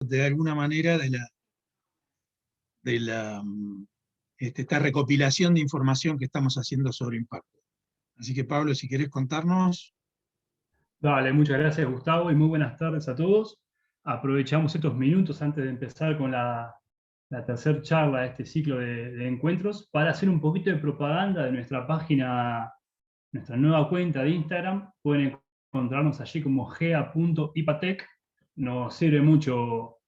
de alguna manera esta recopilación de información que estamos haciendo sobre impacto. Así que Pablo, si querés contarnos. Dale, muchas gracias Gustavo y muy buenas tardes a todos. Aprovechamos estos minutos antes de empezar con la tercera charla de este ciclo de encuentros para hacer un poquito de propaganda de nuestra página, nuestra nueva cuenta de Instagram. Pueden encontrarnos allí como gea.ipatec. Nos sirve mucho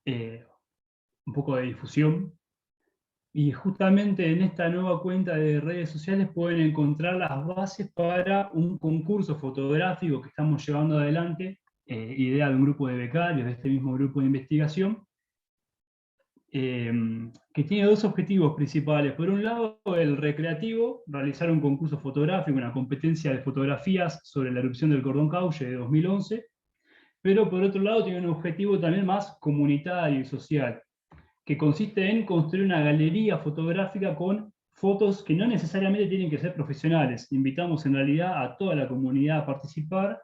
un poco de difusión. Y justamente en esta nueva cuenta de redes sociales pueden encontrar las bases para un concurso fotográfico que estamos llevando adelante, idea de un grupo de becarios de este mismo grupo de investigación, que tiene dos objetivos principales. Por un lado, el recreativo, realizar un concurso fotográfico, una competencia de fotografías sobre la erupción del Cordón Cauche de 2011, pero por otro lado tiene un objetivo también más comunitario y social, que consiste en construir una galería fotográfica con fotos que no necesariamente tienen que ser profesionales. Invitamos en realidad a toda la comunidad a participar,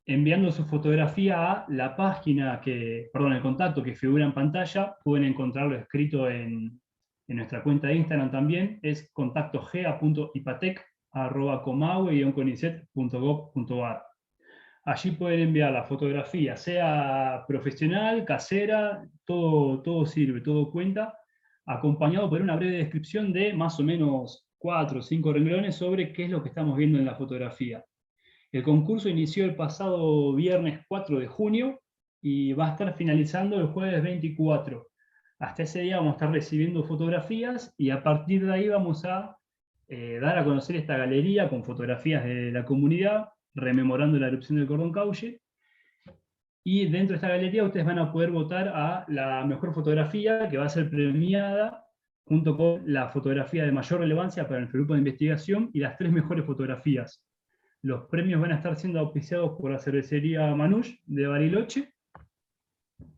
enviando su fotografía a la página el contacto que figura en pantalla. Pueden encontrarlo escrito en nuestra cuenta de Instagram también, es contactogea.ipatec@comahue-conicet.gov.ar. Allí pueden enviar la fotografía, sea profesional, casera, todo sirve, todo cuenta, acompañado por una breve descripción de más o menos 4 o 5 renglones sobre qué es lo que estamos viendo en la fotografía. El concurso inició el pasado viernes 4 de junio y va a estar finalizando el jueves 24. Hasta ese día vamos a estar recibiendo fotografías y a partir de ahí vamos a dar a conocer esta galería con fotografías de la comunidad, rememorando la erupción del Cordón Cauche. Y dentro de esta galería ustedes van a poder votar a la mejor fotografía, que va a ser premiada junto con la fotografía de mayor relevancia para el grupo de investigación y las 3 mejores fotografías. Los premios van a estar siendo auspiciados por la cervecería Manush de Bariloche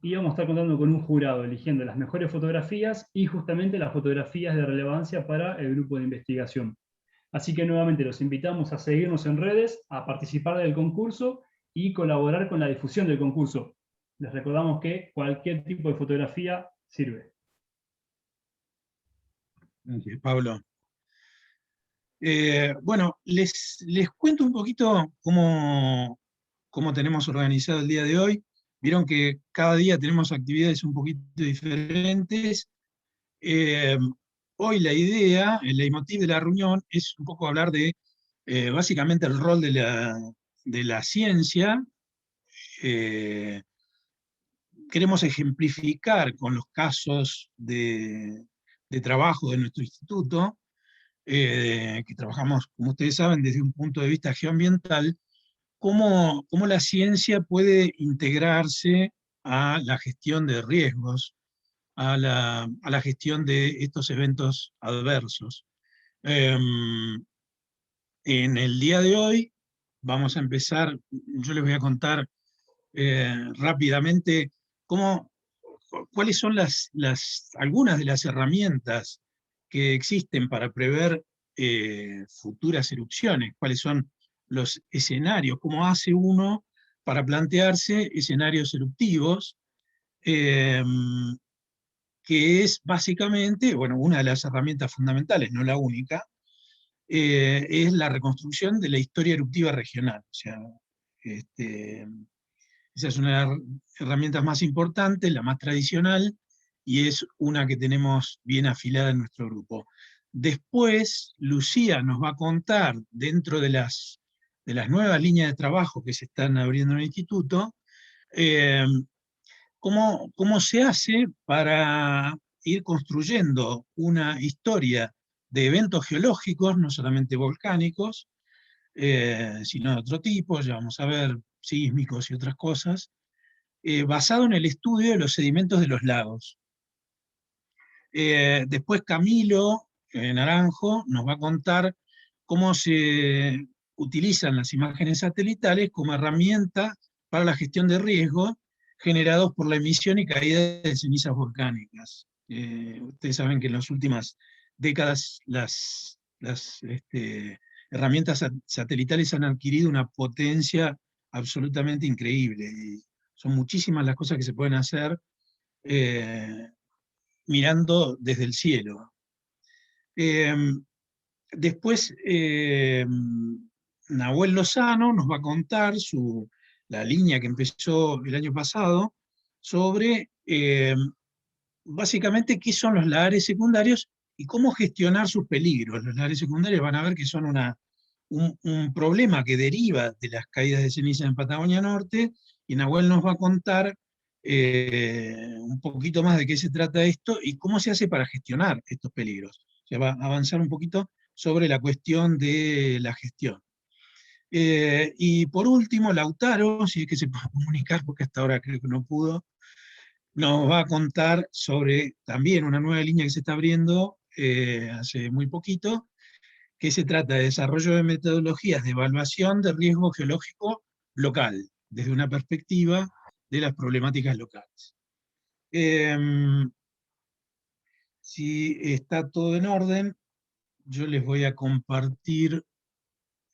y vamos a estar contando con un jurado eligiendo las mejores fotografías y justamente las fotografías de relevancia para el grupo de investigación. Así que nuevamente los invitamos a seguirnos en redes, a participar del concurso y colaborar con la difusión del concurso. Les recordamos que cualquier tipo de fotografía sirve. Gracias, Pablo. Bueno, les cuento un poquito cómo tenemos organizado el día de hoy. Vieron que cada día tenemos actividades un poquito diferentes. Hoy la idea, el leitmotiv de la reunión es un poco hablar de básicamente el rol de la ciencia. Queremos ejemplificar con los casos de trabajo de nuestro instituto, que trabajamos, como ustedes saben, desde un punto de vista geoambiental, cómo la ciencia puede integrarse a la gestión de riesgos, a la gestión de estos eventos adversos. En el día de hoy vamos a empezar, yo les voy a contar rápidamente cuáles son algunas de las herramientas que existen para prever futuras erupciones, cuáles son los escenarios, cómo hace uno para plantearse escenarios eruptivos, eh, que es básicamente, bueno, una de las herramientas fundamentales, no la única, es la reconstrucción de la historia eruptiva regional. O sea, esa es una de las herramientas más importantes, la más tradicional, y es una que tenemos bien afilada en nuestro grupo. Después, Lucía nos va a contar, dentro de las nuevas líneas de trabajo que se están abriendo en el instituto, eh, cómo se hace para ir construyendo una historia de eventos geológicos, no solamente volcánicos, sino de otro tipo, ya vamos a ver, sísmicos y otras cosas, basado en el estudio de los sedimentos de los lagos. Después Camilo Naranjo nos va a contar cómo se utilizan las imágenes satelitales como herramienta para la gestión de riesgos generados por la emisión y caída de cenizas volcánicas. Ustedes saben que en las últimas décadas las herramientas satelitales han adquirido una potencia absolutamente increíble. Son muchísimas las cosas que se pueden hacer mirando desde el cielo. Después, Nahuel Lozano nos va a contar la línea que empezó el año pasado sobre básicamente qué son los lagares secundarios y cómo gestionar sus peligros. Los lagares secundarios van a ver que son un problema que deriva de las caídas de ceniza en Patagonia Norte, y Nahuel nos va a contar un poquito más de qué se trata esto y cómo se hace para gestionar estos peligros. O sea, va a avanzar un poquito sobre la cuestión de la gestión. Y por último, Lautaro, si es que se puede comunicar, porque hasta ahora creo que no pudo, nos va a contar sobre también una nueva línea que se está abriendo hace muy poquito, que se trata de desarrollo de metodologías de evaluación de riesgo geológico local, desde una perspectiva de las problemáticas locales. Si está todo en orden, yo les voy a compartir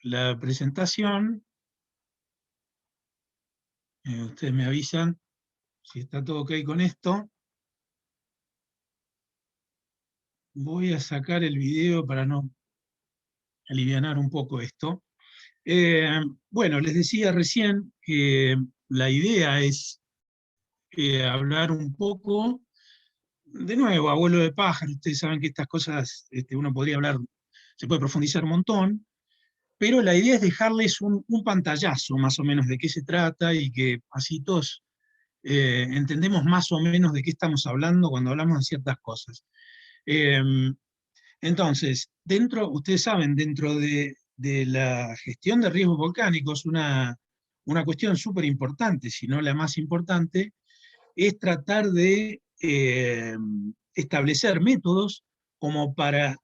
la presentación. Ustedes me avisan si está todo ok con esto. Voy a sacar el video para no alivianar un poco esto. Bueno, les decía recién que la idea es hablar un poco, de nuevo, a vuelo de pájaro. Ustedes saben que estas cosas uno podría hablar, se puede profundizar un montón, pero la idea es dejarles un pantallazo más o menos de qué se trata y que así todos entendemos más o menos de qué estamos hablando cuando hablamos de ciertas cosas. Entonces, ustedes saben, dentro de la gestión de riesgos volcánicos, una cuestión súper importante, si no la más importante, es tratar de establecer métodos como para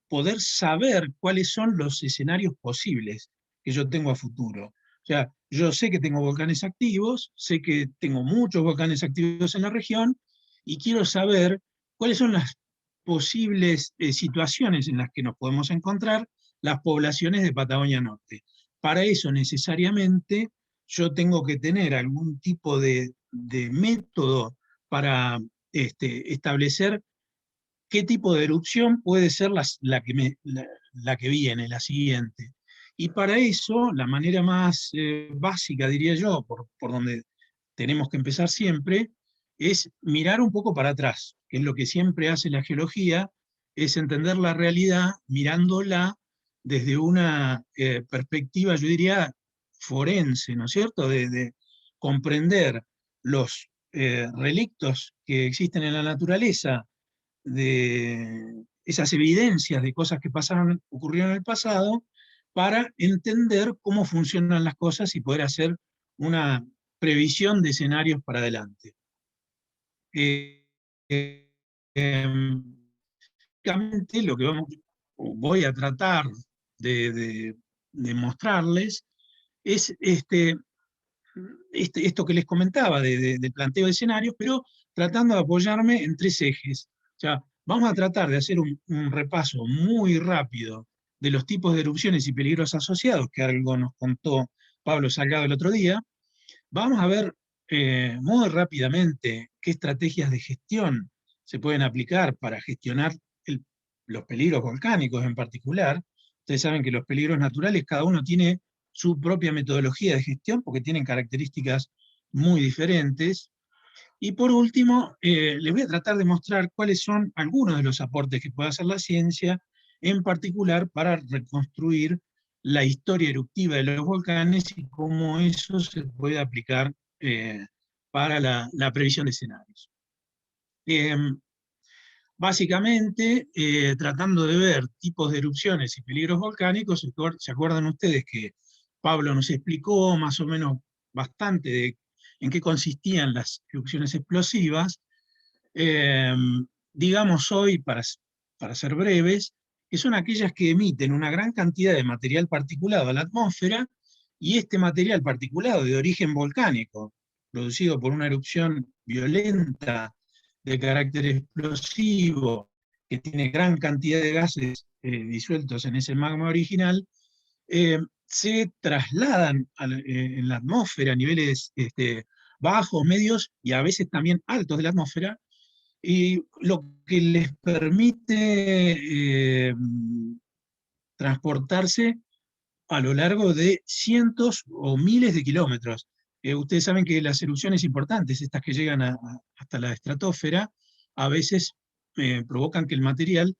poder saber cuáles son los escenarios posibles que yo tengo a futuro. O sea, yo sé que tengo volcanes activos, sé que tengo muchos volcanes activos en la región, y quiero saber cuáles son las posibles situaciones en las que nos podemos encontrar las poblaciones de Patagonia Norte. Para eso necesariamente yo tengo que tener algún tipo de método para establecer qué tipo de erupción puede ser la que viene, la siguiente. Y para eso, la manera más básica, diría yo, por donde tenemos que empezar siempre, es mirar un poco para atrás, que es lo que siempre hace la geología, es entender la realidad mirándola desde una perspectiva, yo diría, forense, ¿no es cierto?, de comprender los relictos que existen en la naturaleza, de esas evidencias de cosas que ocurrieron en el pasado, para entender cómo funcionan las cosas y poder hacer una previsión de escenarios para adelante. Lo que voy a tratar de mostrarles es esto que les comentaba de planteo de escenarios, pero tratando de apoyarme en tres ejes. O sea, vamos a tratar de hacer un repaso muy rápido de los tipos de erupciones y peligros asociados, que algo nos contó Pablo Salgado el otro día. Vamos a ver muy rápidamente qué estrategias de gestión se pueden aplicar para gestionar los peligros volcánicos en particular. Ustedes saben que los peligros naturales, cada uno tiene su propia metodología de gestión porque tienen características muy diferentes. Y por último, les voy a tratar de mostrar cuáles son algunos de los aportes que puede hacer la ciencia, en particular para reconstruir la historia eruptiva de los volcanes y cómo eso se puede aplicar para la previsión de escenarios. Básicamente, tratando de ver tipos de erupciones y peligros volcánicos, ¿se acuerdan ustedes que Pablo nos explicó más o menos bastante de en qué consistían las erupciones explosivas? Digamos hoy, para ser breves, que son aquellas que emiten una gran cantidad de material particulado a la atmósfera, y este material particulado de origen volcánico, producido por una erupción violenta de carácter explosivo, que tiene gran cantidad de gases disueltos en ese magma original, se trasladan en la atmósfera a niveles bajos, medios y a veces también altos de la atmósfera, y lo que les permite transportarse a lo largo de cientos o miles de kilómetros. Ustedes saben que las erupciones importantes, estas que llegan hasta la estratosfera, a veces provocan que el material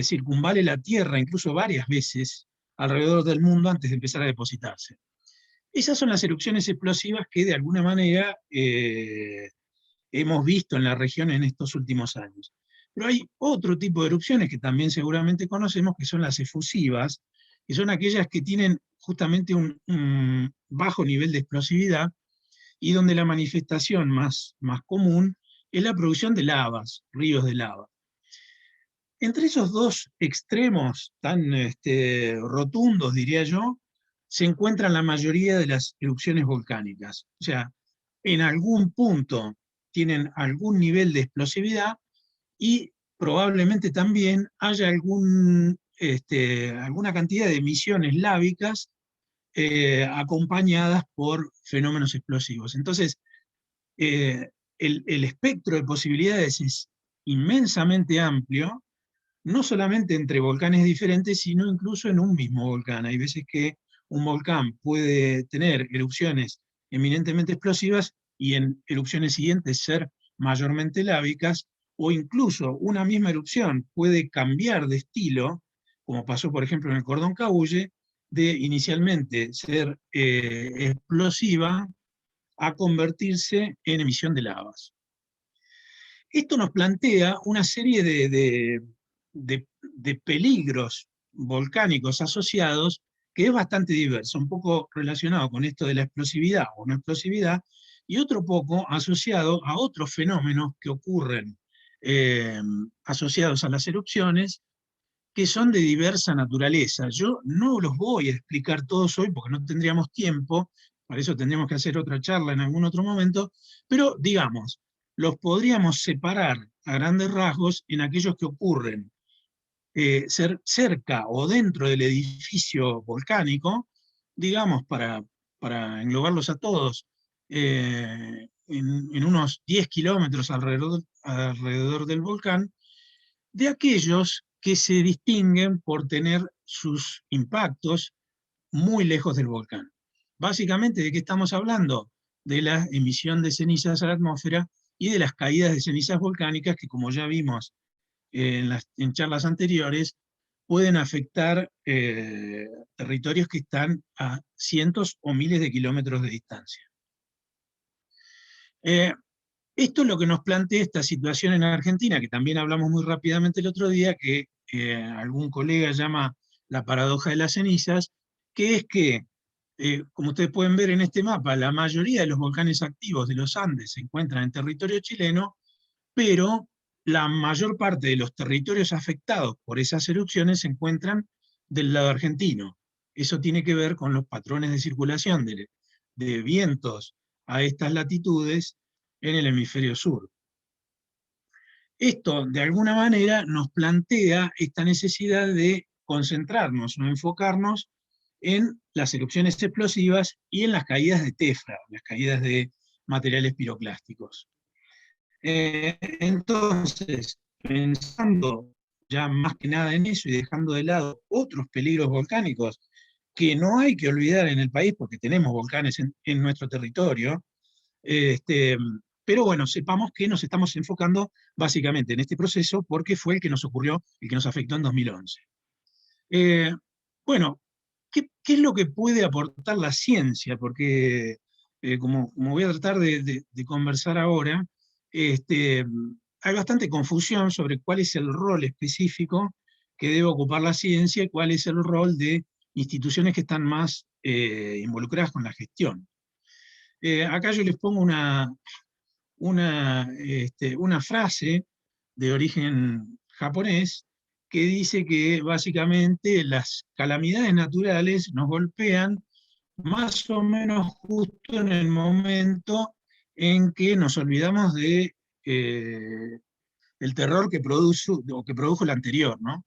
circunvale la Tierra incluso varias veces alrededor del mundo antes de empezar a depositarse. Esas son las erupciones explosivas que de alguna manera hemos visto en la región en estos últimos años. Pero hay otro tipo de erupciones que también seguramente conocemos, que son las efusivas, que son aquellas que tienen justamente un bajo nivel de explosividad y donde la manifestación más común es la producción de lavas, ríos de lava. Entre esos dos extremos tan rotundos, diría yo, se encuentran la mayoría de las erupciones volcánicas. O sea, en algún punto tienen algún nivel de explosividad y probablemente también haya alguna cantidad de emisiones lávicas acompañadas por fenómenos explosivos. Entonces, el espectro de posibilidades es inmensamente amplio, no solamente entre volcanes diferentes, sino incluso en un mismo volcán. Hay veces que un volcán puede tener erupciones eminentemente explosivas y en erupciones siguientes ser mayormente lávicas, o incluso una misma erupción puede cambiar de estilo, como pasó por ejemplo en el Cordón Caulle, de inicialmente ser explosiva a convertirse en emisión de lavas. Esto nos plantea una serie de peligros volcánicos asociados que es bastante diverso, un poco relacionado con esto de la explosividad o no explosividad, y otro poco asociado a otros fenómenos que ocurren asociados a las erupciones, que son de diversa naturaleza. Yo no los voy a explicar todos hoy porque no tendríamos tiempo, para eso tendríamos que hacer otra charla en algún otro momento, pero digamos, los podríamos separar a grandes rasgos en aquellos que ocurren cerca o dentro del edificio volcánico, digamos, para englobarlos a todos, en unos 10 kilómetros alrededor del volcán, de aquellos que se distinguen por tener sus impactos muy lejos del volcán. Básicamente, ¿de qué estamos hablando? De la emisión de cenizas a la atmósfera y de las caídas de cenizas volcánicas que, como ya vimos en charlas anteriores, pueden afectar territorios que están a cientos o miles de kilómetros de distancia. Esto es lo que nos plantea esta situación en Argentina, que también hablamos muy rápidamente el otro día, que algún colega llama la paradoja de las cenizas, que es que, como ustedes pueden ver en este mapa, la mayoría de los volcanes activos de los Andes se encuentran en territorio chileno, pero la mayor parte de los territorios afectados por esas erupciones se encuentran del lado argentino. Eso tiene que ver con los patrones de circulación de vientos a estas latitudes en el hemisferio sur. Esto, de alguna manera, nos plantea esta necesidad de concentrarnos o enfocarnos en las erupciones explosivas y en las caídas de tefra, las caídas de materiales piroclásticos. Entonces, pensando ya más que nada en eso y dejando de lado otros peligros volcánicos que no hay que olvidar en el país porque tenemos volcanes en nuestro territorio, pero bueno, sepamos que nos estamos enfocando básicamente en este proceso porque fue el que nos ocurrió, el que nos afectó en 2011. Bueno, ¿qué es lo que puede aportar la ciencia? Porque como voy a tratar de conversar ahora, hay bastante confusión sobre cuál es el rol específico que debe ocupar la ciencia y cuál es el rol de instituciones que están más involucradas con la gestión. Acá yo les pongo una frase de origen japonés que dice que básicamente las calamidades naturales nos golpean más o menos justo en el momento en que nos olvidamos de el terror que produjo el anterior, ¿no?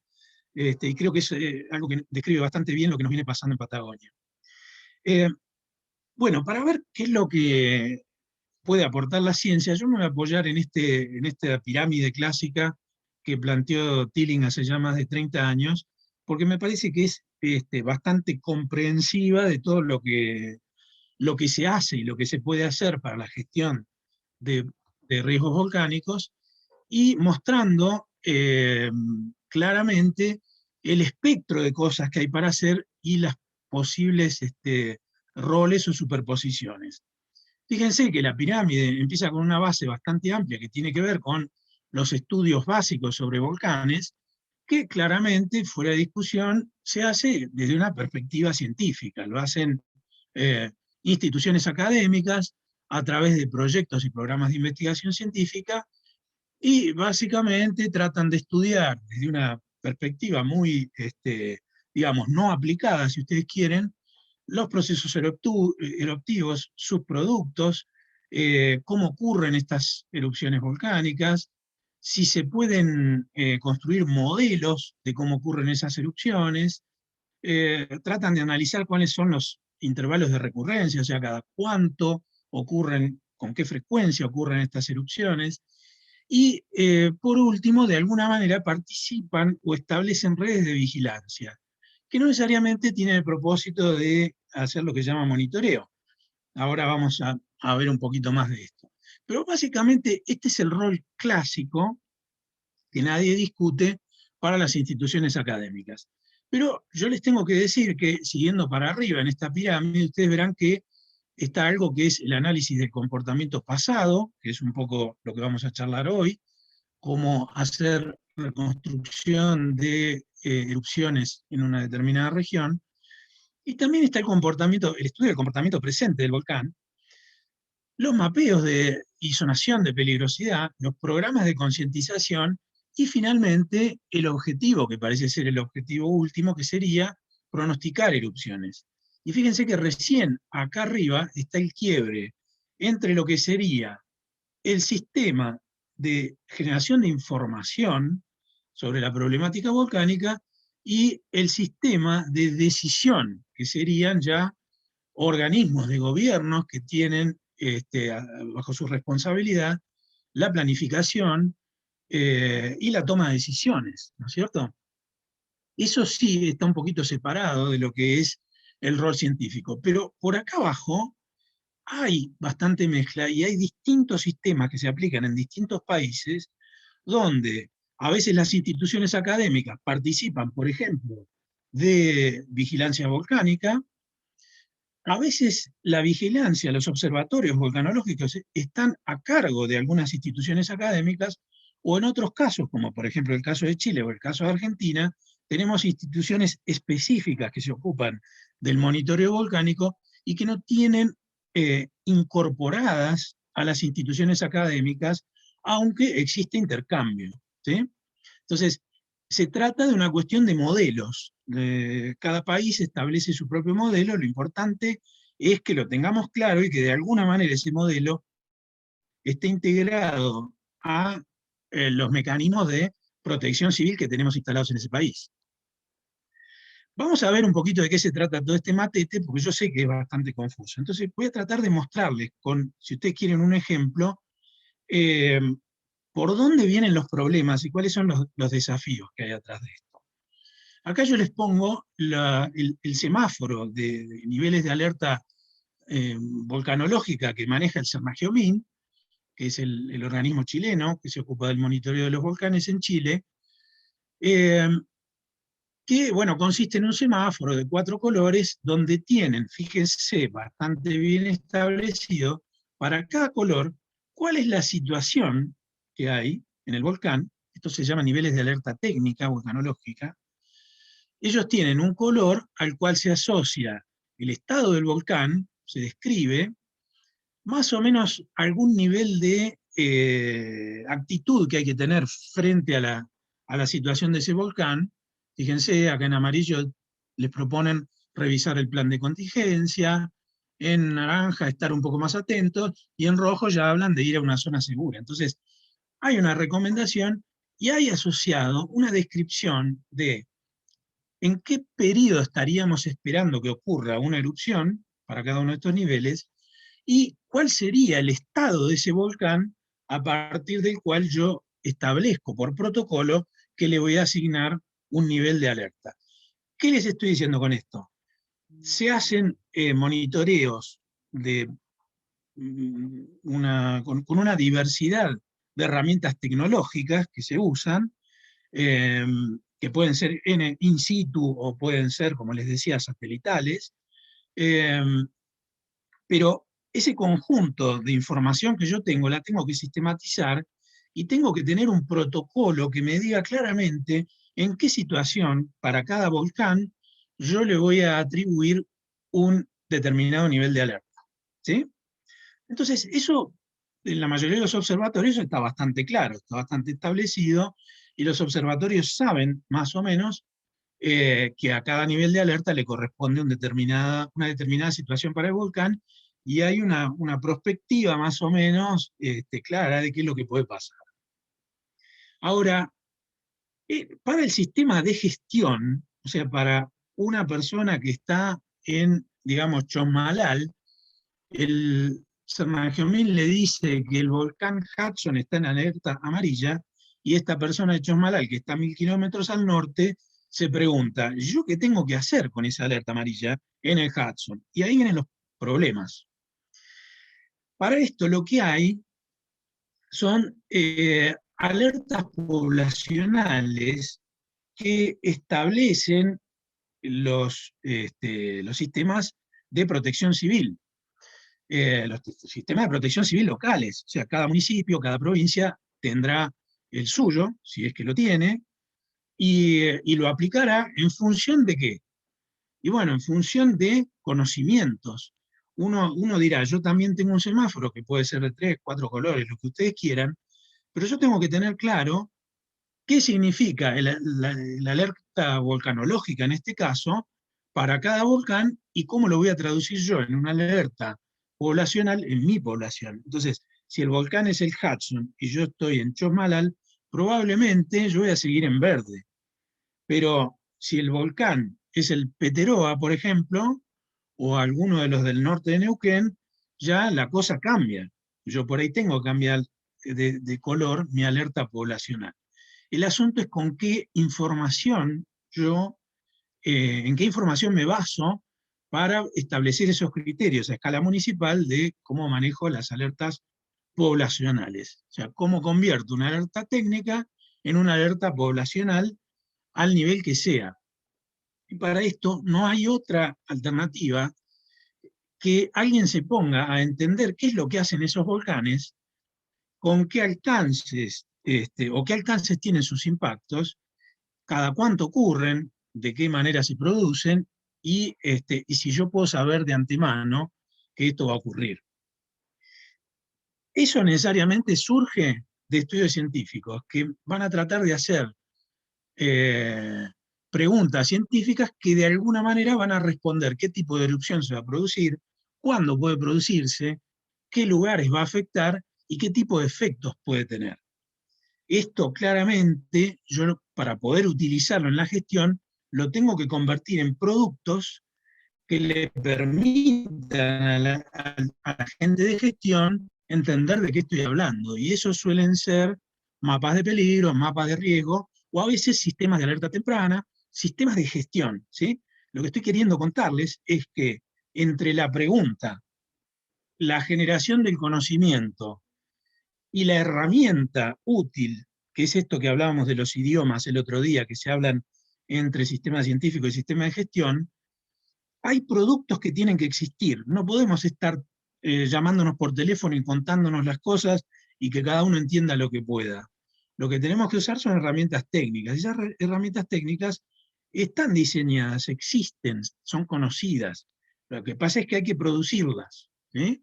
Y creo que es algo que describe bastante bien lo que nos viene pasando en Patagonia. Eh, bueno, para ver qué es lo que puede aportar la ciencia, yo me voy a apoyar en esta pirámide clásica que planteó Tilling hace ya más de 30 años, porque me parece que es bastante comprensiva de todo lo que se hace y lo que se puede hacer para la gestión de, de riesgos volcánicos, y mostrando claramente el espectro de cosas que hay para hacer y las posibles roles o superposiciones. Fíjense que la pirámide empieza con una base bastante amplia que tiene que ver con los estudios básicos sobre volcanes, que claramente, fuera de discusión, se hace desde una perspectiva científica. Lo hacen eh, instituciones académicas a través de proyectos y programas de investigación científica, y básicamente tratan de estudiar desde una perspectiva muy, digamos, no aplicada, si ustedes quieren, los procesos eruptivos, sus productos, cómo ocurren estas erupciones volcánicas, si se pueden construir modelos de cómo ocurren esas erupciones, tratan de analizar cuáles son los intervalos de recurrencia, o sea, cada cuánto ocurren, con qué frecuencia ocurren estas erupciones, y por último, de alguna manera participan o establecen redes de vigilancia, que no necesariamente tienen el propósito de hacer lo que se llama monitoreo. Ahora vamos a ver un poquito más de esto. Pero básicamente este es el rol clásico que nadie discute para las instituciones académicas. Pero yo les tengo que decir que, siguiendo para arriba en esta pirámide, ustedes verán que está algo que es el análisis del comportamiento pasado, que es un poco lo que vamos a charlar hoy, cómo hacer reconstrucción de erupciones en una determinada región. Y también está el estudio del comportamiento presente del volcán, los mapeos de isonación de peligrosidad, los programas de concientización y finalmente el objetivo, que parece ser el objetivo último, que sería pronosticar erupciones. Y fíjense que recién acá arriba está el quiebre entre lo que sería el sistema de generación de información sobre la problemática volcánica y el sistema de decisión, que serían ya organismos de gobiernos que tienen bajo su responsabilidad la planificación y la toma de decisiones, ¿no es cierto? Eso sí está un poquito separado de lo que es el rol científico, pero por acá abajo hay bastante mezcla y hay distintos sistemas que se aplican en distintos países donde a veces las instituciones académicas participan, por ejemplo, de vigilancia volcánica. A veces la vigilancia, los observatorios volcanológicos están a cargo de algunas instituciones académicas, o en otros casos, como por ejemplo el caso de Chile o el caso de Argentina, tenemos instituciones específicas que se ocupan del monitoreo volcánico y que no tienen incorporadas a las instituciones académicas, aunque existe intercambio, ¿sí? Entonces, se trata de una cuestión de modelos. Cada país establece su propio modelo, lo importante es que lo tengamos claro y que de alguna manera ese modelo esté integrado a los mecanismos de protección civil que tenemos instalados en ese país. Vamos a ver un poquito de qué se trata todo este matete, porque yo sé que es bastante confuso. Entonces voy a tratar de mostrarles, si ustedes quieren un ejemplo, eh, por dónde vienen los problemas y cuáles son los desafíos que hay atrás de esto. Acá yo les pongo el semáforo de niveles de alerta volcanológica que maneja el Cernageomin, que es el organismo chileno que se ocupa del monitoreo de los volcanes en Chile, que bueno, consiste en un semáforo de 4 colores donde tienen, fíjense, bastante bien establecido para cada color cuál es la situación que hay en el volcán. Esto se llama niveles de alerta técnica volcanológica. Ellos tienen un color al cual se asocia el estado del volcán, se describe más o menos algún nivel de actitud que hay que tener frente a la situación de ese volcán. Fíjense, acá en amarillo les proponen revisar el plan de contingencia, en naranja estar un poco más atentos, y en rojo ya hablan de ir a una zona segura. Entonces, hay una recomendación y hay asociado una descripción de en qué periodo estaríamos esperando que ocurra una erupción, para cada uno de estos niveles, y cuál sería el estado de ese volcán a partir del cual yo establezco por protocolo que le voy a asignar un nivel de alerta. ¿Qué les estoy diciendo con esto? Se hacen monitoreos de con una diversidad de herramientas tecnológicas que se usan, que pueden ser in situ o pueden ser, como les decía, satelitales, pero ese conjunto de información que yo tengo la tengo que sistematizar y tengo que tener un protocolo que me diga claramente en qué situación para cada volcán yo le voy a atribuir un determinado nivel de alerta. ¿Sí? Entonces, eso en la mayoría de los observatorios está bastante claro, está bastante establecido, y los observatorios saben más o menos que a cada nivel de alerta le corresponde una determinada situación para el volcán, y hay una perspectiva más o menos clara de qué es lo que puede pasar. Ahora, para el sistema de gestión, o sea, para una persona que está en, digamos, Chosmalal, el Cernagiomil le dice que el volcán Hudson está en alerta amarilla, y esta persona de Chosmalal, que está a 1000 kilómetros al norte, se pregunta, ¿yo qué tengo que hacer con esa alerta amarilla en el Hudson? Y ahí vienen los problemas. Para esto lo que hay son alertas poblacionales que establecen los sistemas de protección civil. Los sistemas de protección civil locales, o sea, cada municipio, cada provincia tendrá el suyo, si es que lo tiene, y lo aplicará en función de qué. Y bueno, en función de conocimientos. Uno dirá, yo también tengo un semáforo que puede ser de 3, 4 colores, lo que ustedes quieran, pero yo tengo que tener claro qué significa la alerta volcanológica en este caso para cada volcán, y cómo lo voy a traducir yo en una alerta poblacional en mi población. Entonces, si el volcán es el Hudson y yo estoy en Chosmalal, probablemente yo voy a seguir en verde. Pero si el volcán es el Peteroa, por ejemplo, o alguno de los del norte de Neuquén, ya la cosa cambia. Yo por ahí tengo que cambiar de color mi alerta poblacional. El asunto es con qué información en qué información me baso para establecer esos criterios a escala municipal de cómo manejo las alertas poblacionales. O sea, cómo convierto una alerta técnica en una alerta poblacional al nivel que sea. Y para esto no hay otra alternativa que alguien se ponga a entender qué es lo que hacen esos volcanes, con qué alcances, o qué alcances tienen sus impactos, cada cuánto ocurren, de qué manera se producen, y si yo puedo saber de antemano que esto va a ocurrir. Eso necesariamente surge de estudios científicos que van a tratar de hacer preguntas científicas que de alguna manera van a responder qué tipo de erupción se va a producir, cuándo puede producirse, qué lugares va a afectar y qué tipo de efectos puede tener. Esto claramente, yo para poder utilizarlo en la gestión, lo tengo que convertir en productos que le permitan a la gente de gestión entender de qué estoy hablando. Y eso suelen ser mapas de peligro, mapas de riesgo, o a veces sistemas de alerta temprana, sistemas de gestión. ¿Sí? Lo que estoy queriendo contarles es que entre la pregunta, la generación del conocimiento y la herramienta útil, que es esto que hablábamos de los idiomas el otro día, que se hablan entre sistema científico y sistema de gestión, hay productos que tienen que existir. No podemos estar llamándonos por teléfono y contándonos las cosas y que cada uno entienda lo que pueda. Lo que tenemos que usar son herramientas técnicas. Esas herramientas técnicas están diseñadas, existen, son conocidas. Lo que pasa es que hay que producirlas. ¿Sí?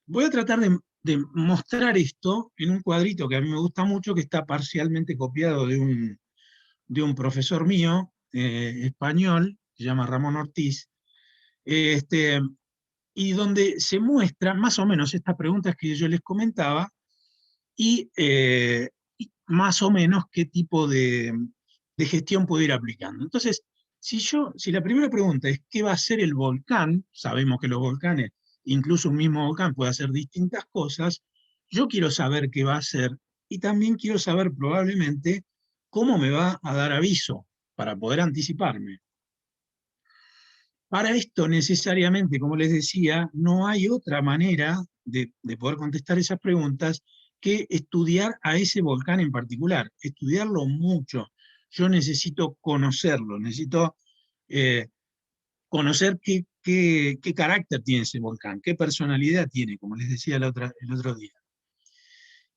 Voy a tratar de mostrar esto en un cuadrito que a mí me gusta mucho, que está parcialmente copiado de un profesor mío, español, se llama Ramón Ortiz, y donde se muestran más o menos estas preguntas que yo les comentaba, y más o menos qué tipo de gestión puedo ir aplicando. Entonces, Si la primera pregunta es ¿qué va a hacer el volcán? Sabemos que los volcanes, incluso un mismo volcán puede hacer distintas cosas. Yo quiero saber qué va a hacer y también quiero saber probablemente cómo me va a dar aviso para poder anticiparme. Para esto necesariamente, como les decía, no hay otra manera de poder contestar esas preguntas que estudiar a ese volcán en particular, estudiarlo mucho. Yo necesito conocerlo, necesito conocer qué carácter tiene ese volcán, qué personalidad tiene, como les decía el otro día.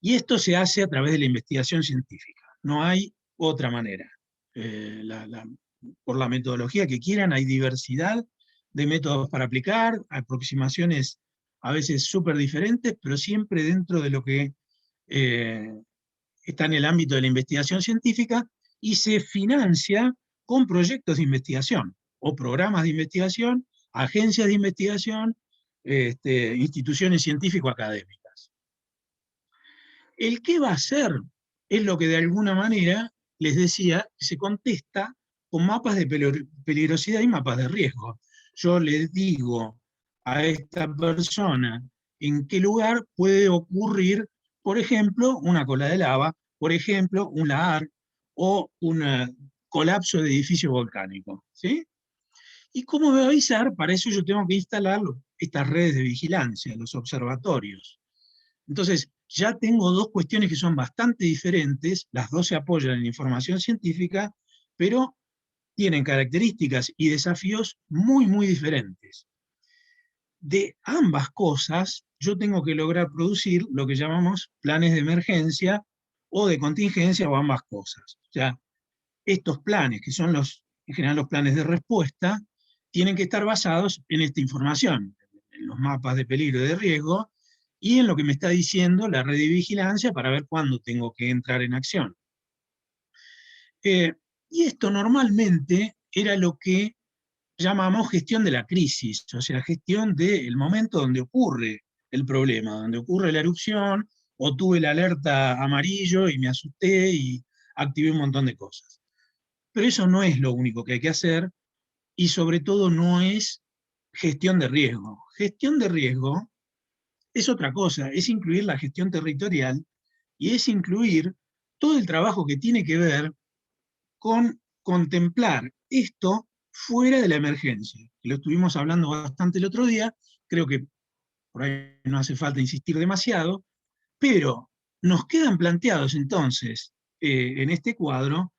Y esto se hace a través de la investigación científica, no hay otra manera. Por la metodología que quieran, hay diversidad de métodos para aplicar, aproximaciones a veces súper diferentes, pero siempre dentro de lo que está en el ámbito de la investigación científica y se financia con proyectos de investigación o programas de investigación, agencias de investigación, instituciones científico-académicas. El qué va a hacer es lo que de alguna manera, les decía, se contesta con mapas de peligrosidad y mapas de riesgo. Yo les digo a esta persona en qué lugar puede ocurrir, por ejemplo, una cola de lava, por ejemplo, un lahar o un colapso de edificio volcánico. ¿Sí? ¿Y cómo me va a avisar? Para eso yo tengo que instalar estas redes de vigilancia, los observatorios. Entonces, ya tengo dos cuestiones que son bastante diferentes, las dos se apoyan en información científica, pero tienen características y desafíos muy, muy diferentes. De ambas cosas, yo tengo que lograr producir lo que llamamos planes de emergencia o de contingencia o ambas cosas. O sea, estos planes, que son en general los planes de respuesta, tienen que estar basados en esta información, en los mapas de peligro y de riesgo, y en lo que me está diciendo la red de vigilancia para ver cuándo tengo que entrar en acción. Y esto normalmente era lo que llamamos gestión de la crisis, o sea, gestión del momento donde ocurre el problema, donde ocurre la erupción, o tuve la alerta amarillo y me asusté y activé un montón de cosas. Pero eso no es lo único que hay que hacer, y sobre todo no es gestión de riesgo. Gestión de riesgo es otra cosa, es incluir la gestión territorial y es incluir todo el trabajo que tiene que ver con contemplar esto fuera de la emergencia. Lo estuvimos hablando bastante el otro día, creo que por ahí no hace falta insistir demasiado, pero nos quedan planteados entonces en este cuadro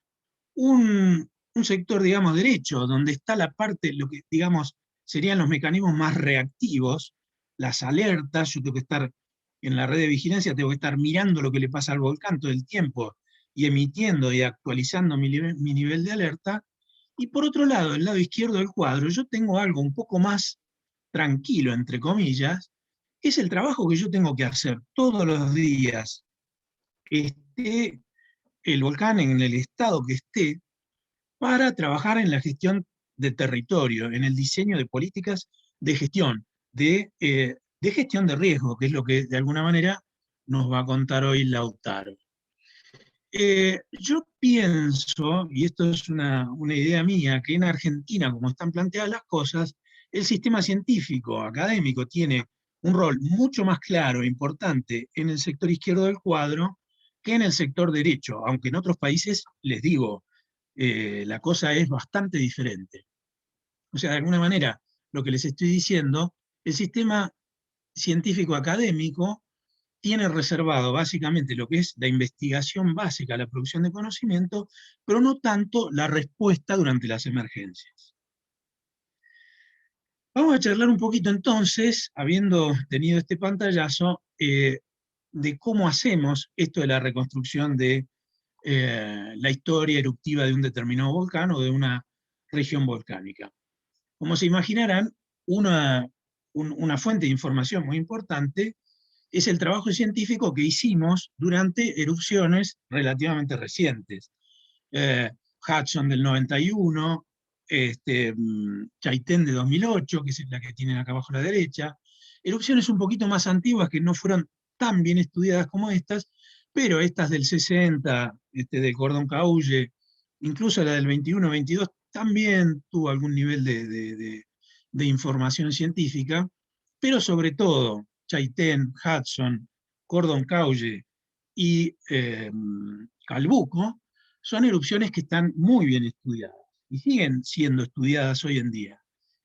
un sector, digamos, derecho, donde está la parte, lo que, digamos, serían los mecanismos más reactivos, las alertas. Yo tengo que estar en la red de vigilancia, tengo que estar mirando lo que le pasa al volcán todo el tiempo, y emitiendo y actualizando mi nivel de alerta. Y por otro lado, el lado izquierdo del cuadro, yo tengo algo un poco más tranquilo, entre comillas, que es el trabajo que yo tengo que hacer todos los días, esté el volcán en el estado que esté, para trabajar en la gestión de territorio, en el diseño de políticas de gestión de riesgo, que es lo que de alguna manera nos va a contar hoy Lautaro. Yo pienso, y esto es una idea mía, que en Argentina, como están planteadas las cosas, el sistema científico, académico, tiene un rol mucho más claro e importante en el sector izquierdo del cuadro que en el sector derecho, aunque en otros países, les digo, la cosa es bastante diferente. O sea, de alguna manera, lo que les estoy diciendo, el sistema científico académico tiene reservado básicamente lo que es la investigación básica, la producción de conocimiento, pero no tanto la respuesta durante las emergencias. Vamos a charlar un poquito entonces, habiendo tenido este pantallazo, de cómo hacemos esto de la reconstrucción de la historia eruptiva de un determinado volcán o de una región volcánica. Como se imaginarán, una fuente de información muy importante es el trabajo científico que hicimos durante erupciones relativamente recientes. Hudson del 91, Chaitén de 2008, que es la que tienen acá abajo a la derecha, erupciones un poquito más antiguas que no fueron tan bien estudiadas como estas, pero estas del 60, del Cordón Caulle, incluso la del 21-22, también tuvo algún nivel de información científica, pero sobre todo Chaitén, Hudson, Gordon Cowley y Calbuco son erupciones que están muy bien estudiadas y siguen siendo estudiadas hoy en día.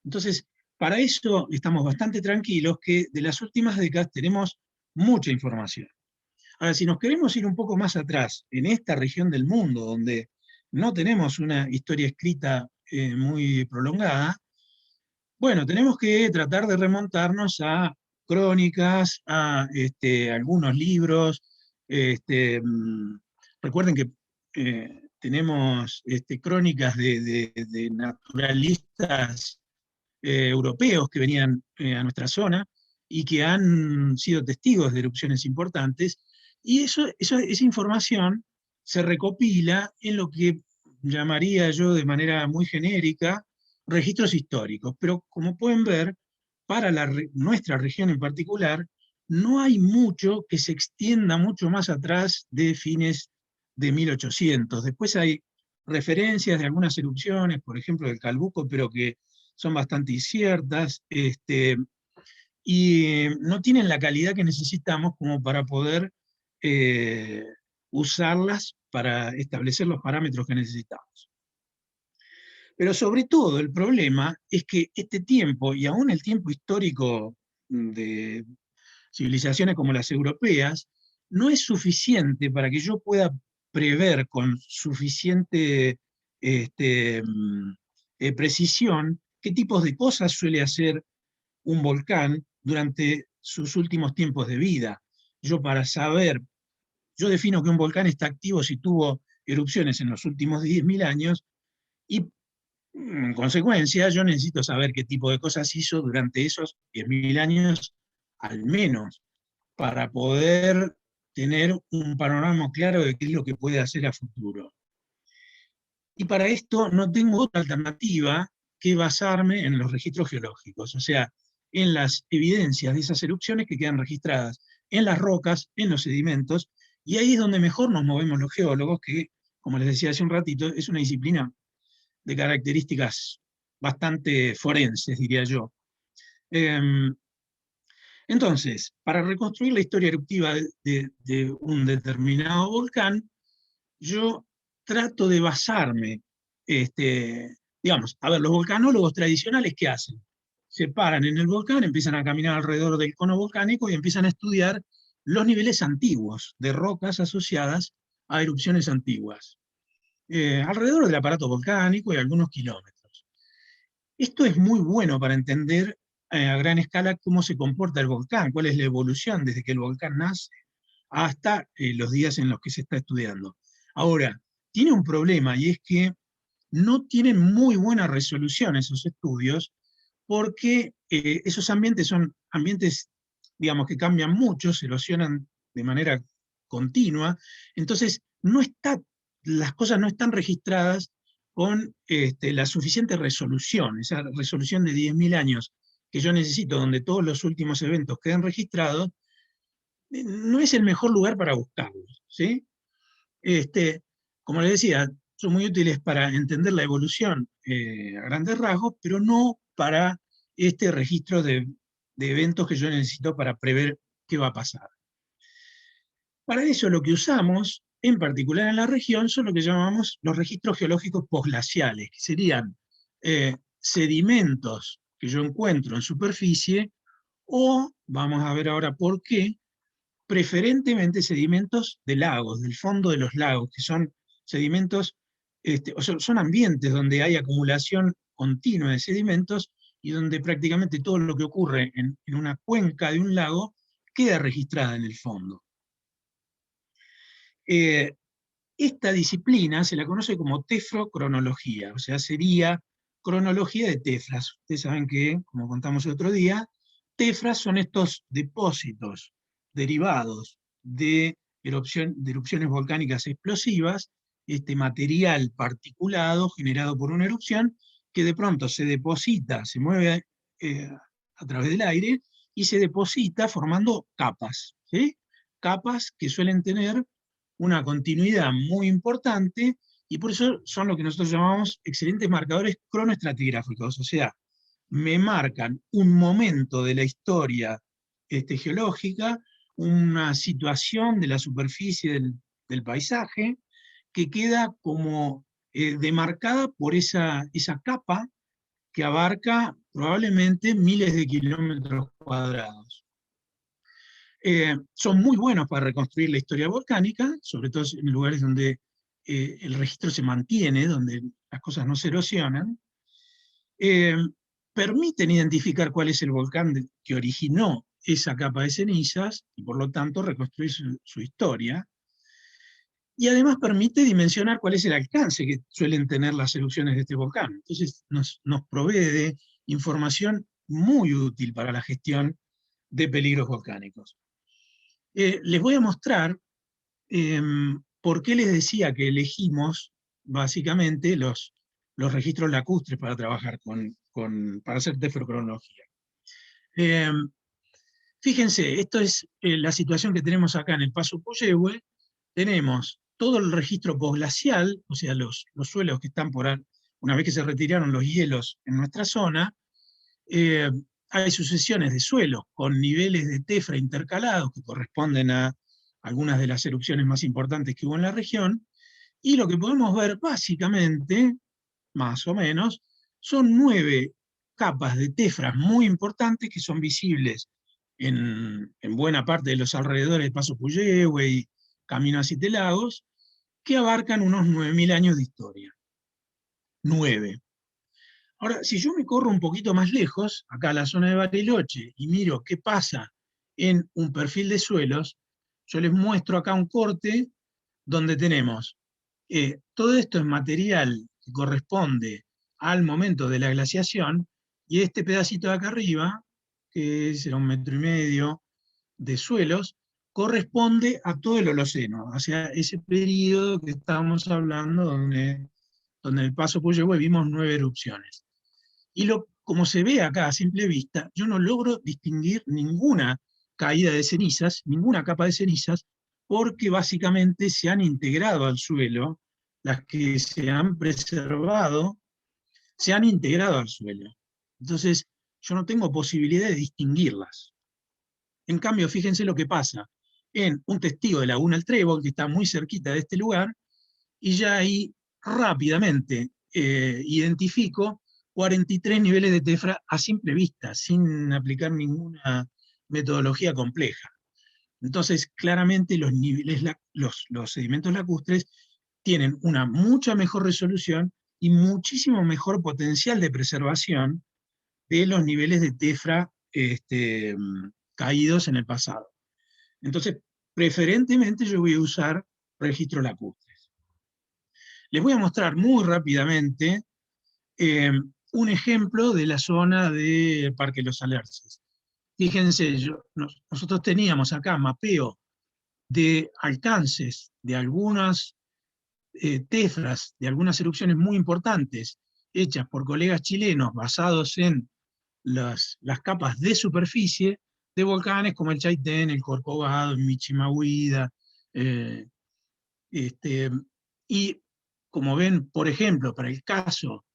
Entonces, para eso estamos bastante tranquilos que de las últimas décadas tenemos mucha información. Ahora, si nos queremos ir un poco más atrás, en esta región del mundo, donde no tenemos una historia escrita muy prolongada, bueno, tenemos que tratar de remontarnos a crónicas, a algunos libros. este, mm, Recuerden que tenemos crónicas de naturalistas europeos que venían a nuestra zona y que han sido testigos de erupciones importantes, y esa información se recopila en lo que llamaría yo de manera muy genérica registros históricos. Pero como pueden ver, para nuestra región en particular, no hay mucho que se extienda mucho más atrás de fines de 1800. Después hay referencias de algunas erupciones, por ejemplo del Calbuco, pero que son bastante inciertas, y no tienen la calidad que necesitamos como para poder eh, usarlas para establecer los parámetros que necesitamos. Pero sobre todo el problema es que este tiempo, y aún el tiempo histórico de civilizaciones como las europeas, no es suficiente para que yo pueda prever con suficiente precisión qué tipos de cosas suele hacer un volcán durante sus últimos tiempos de vida. Yo para saber, yo defino que un volcán está activo si tuvo erupciones en los últimos 10.000 años, y en consecuencia yo necesito saber qué tipo de cosas hizo durante esos 10.000 años al menos, para poder tener un panorama claro de qué es lo que puede hacer a futuro. Y para esto no tengo otra alternativa que basarme en los registros geológicos, o sea, en las evidencias de esas erupciones que quedan registradas en las rocas, en los sedimentos, y ahí es donde mejor nos movemos los geólogos, que, como les decía hace un ratito, es una disciplina de características bastante forenses, diría yo. Entonces, para reconstruir la historia eruptiva de un determinado volcán, yo trato de basarme, digamos, a ver, los volcanólogos tradicionales, ¿qué hacen? Se paran en el volcán, empiezan a caminar alrededor del cono volcánico y empiezan a estudiar los niveles antiguos de rocas asociadas a erupciones antiguas, alrededor del aparato volcánico y algunos kilómetros. Esto es muy bueno para entender a gran escala cómo se comporta el volcán, cuál es la evolución desde que el volcán nace hasta los días en los que se está estudiando. Ahora, tiene un problema, y es que no tienen muy buena resolución esos estudios, porque esos ambientes son ambientes, digamos, que cambian mucho, se erosionan de manera continua, entonces las cosas no están registradas con la suficiente resolución, esa resolución de 10.000 años que yo necesito, donde todos los últimos eventos queden registrados. No es el mejor lugar para buscarlos, ¿sí? Como les decía, son muy útiles para entender la evolución a grandes rasgos, pero no para este registro de eventos que yo necesito para prever qué va a pasar. Para eso lo que usamos, en particular en la región, son lo que llamamos los registros geológicos posglaciales, que serían sedimentos que yo encuentro en superficie, o, vamos a ver ahora por qué, preferentemente sedimentos de lagos, del fondo de los lagos, que son sedimentos, son ambientes donde hay acumulación continua de sedimentos y donde prácticamente todo lo que ocurre en una cuenca de un lago queda registrada en el fondo. Esta disciplina se la conoce como tefrocronología, o sea, sería cronología de tefras. Ustedes saben que, como contamos el otro día, tefras son estos depósitos derivados de erupciones volcánicas explosivas, este material particulado generado por una erupción que de pronto se deposita, se mueve a través del aire y se deposita formando capas, ¿sí? Capas que suelen tener una continuidad muy importante y por eso son lo que nosotros llamamos excelentes marcadores cronoestratigráficos, o sea, me marcan un momento de la historia geológica, una situación de la superficie del paisaje, que queda como demarcada por esa capa que abarca probablemente miles de kilómetros cuadrados. Son muy buenos para reconstruir la historia volcánica, sobre todo en lugares donde el registro se mantiene, donde las cosas no se erosionan. Permiten identificar cuál es el volcán que originó esa capa de cenizas, y por lo tanto reconstruir su historia. Y además permite dimensionar cuál es el alcance que suelen tener las erupciones de este volcán. Entonces nos provee de información muy útil para la gestión de peligros volcánicos. Les voy a mostrar por qué les decía que elegimos básicamente los registros lacustres para trabajar para hacer tefrocronología. Fíjense, esto es la situación que tenemos acá en el Paso Puyehue. Tenemos todo el registro posglacial, o sea, los suelos que están una vez que se retiraron los hielos en nuestra zona. Hay sucesiones de suelos con niveles de tefra intercalados que corresponden a algunas de las erupciones más importantes que hubo en la región, y lo que podemos ver básicamente, más o menos, son 9 capas de tefras muy importantes que son visibles en buena parte de los alrededores del Paso Puyehue y Camino a Siete Lagos, que abarcan unos 9.000 años de historia. 9. Ahora, si yo me corro un poquito más lejos, acá a la zona de Bariloche, y miro qué pasa en un perfil de suelos, yo les muestro acá un corte donde tenemos todo esto es material que corresponde al momento de la glaciación, y este pedacito de acá arriba, que será 1,5 metros de suelos, corresponde a todo el Holoceno, o sea, ese periodo que estábamos hablando donde en el Paso Puyehue vimos 9 erupciones. Y como se ve acá a simple vista, yo no logro distinguir ninguna caída de cenizas, ninguna capa de cenizas, porque básicamente se han integrado al suelo, las que se han preservado, se han integrado al suelo. Entonces, yo no tengo posibilidad de distinguirlas. En cambio, fíjense lo que pasa en un testigo de Laguna El Trébol, que está muy cerquita de este lugar, y ya ahí rápidamente identifico 43 niveles de tefra a simple vista, sin aplicar ninguna metodología compleja. Entonces, claramente los sedimentos lacustres tienen una mucha mejor resolución y muchísimo mejor potencial de preservación de los niveles de tefra caídos en el pasado. Entonces, preferentemente yo voy a usar registros lacustres. Les voy a mostrar muy rápidamente un ejemplo de la zona de Parque Los Alerces. Fíjense, nosotros teníamos acá mapeo de alcances de algunas tefras, de algunas erupciones muy importantes, hechas por colegas chilenos basados en las capas de superficie de volcanes como el Chaitén, el Corcovado, el Michimahuida, y como ven, por ejemplo, para el caso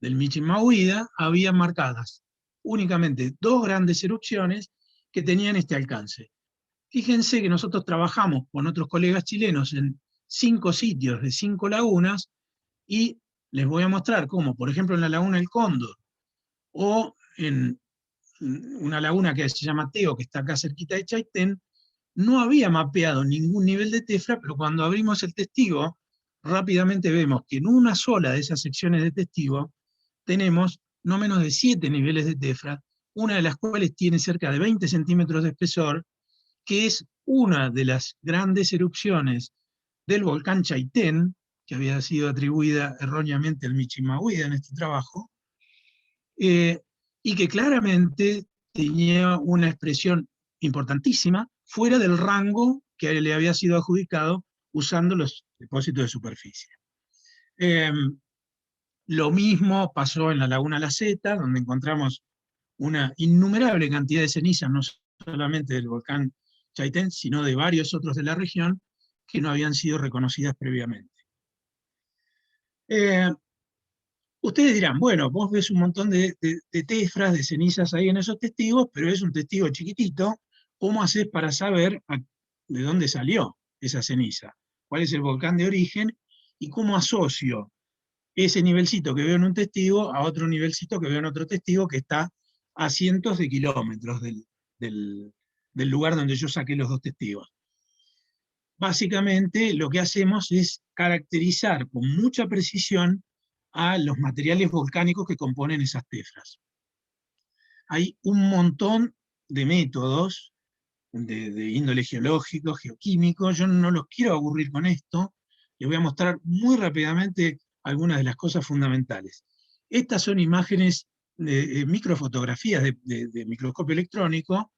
del Michimahuida, había marcadas únicamente 2 grandes erupciones que tenían este alcance. Fíjense que nosotros trabajamos con otros colegas chilenos en 5 sitios de 5 lagunas, y les voy a mostrar cómo, por ejemplo, en la laguna del Cóndor, o en una laguna que se llama Teo, que está acá cerquita de Chaitén, no había mapeado ningún nivel de tefra, pero cuando abrimos el testigo, rápidamente vemos que en una sola de esas secciones de testigo tenemos no menos de 7 niveles de tefra, una de las cuales tiene cerca de 20 centímetros de espesor, que es una de las grandes erupciones del volcán Chaitén, que había sido atribuida erróneamente al Michimahuida en este trabajo, y que claramente tenía una expresión importantísima fuera del rango que le había sido adjudicado usando los depósitos de superficie. Lo mismo pasó en la laguna La Zeta, donde encontramos una innumerable cantidad de cenizas, no solamente del volcán Chaitén, sino de varios otros de la región, que no habían sido reconocidas previamente. Eh, Ustedes dirán, bueno, vos ves un montón de tefras, de cenizas ahí en esos testigos, pero es un testigo chiquitito. ¿Cómo haces para saber de dónde salió esa ceniza? ¿Cuál es el volcán de origen? ¿Y cómo asocio ese nivelcito que veo en un testigo a otro nivelcito que veo en otro testigo que está a cientos de kilómetros del- del lugar donde yo saqué los dos testigos? Básicamente lo que hacemos es caracterizar con mucha precisión a los materiales volcánicos que componen esas tefras. Hay un montón de métodos de índole geológico, geoquímico. Yo no los quiero aburrir con esto. Les voy a mostrar muy rápidamente algunas de las cosas fundamentales. Estas son imágenes de microfotografías de microscopio electrónico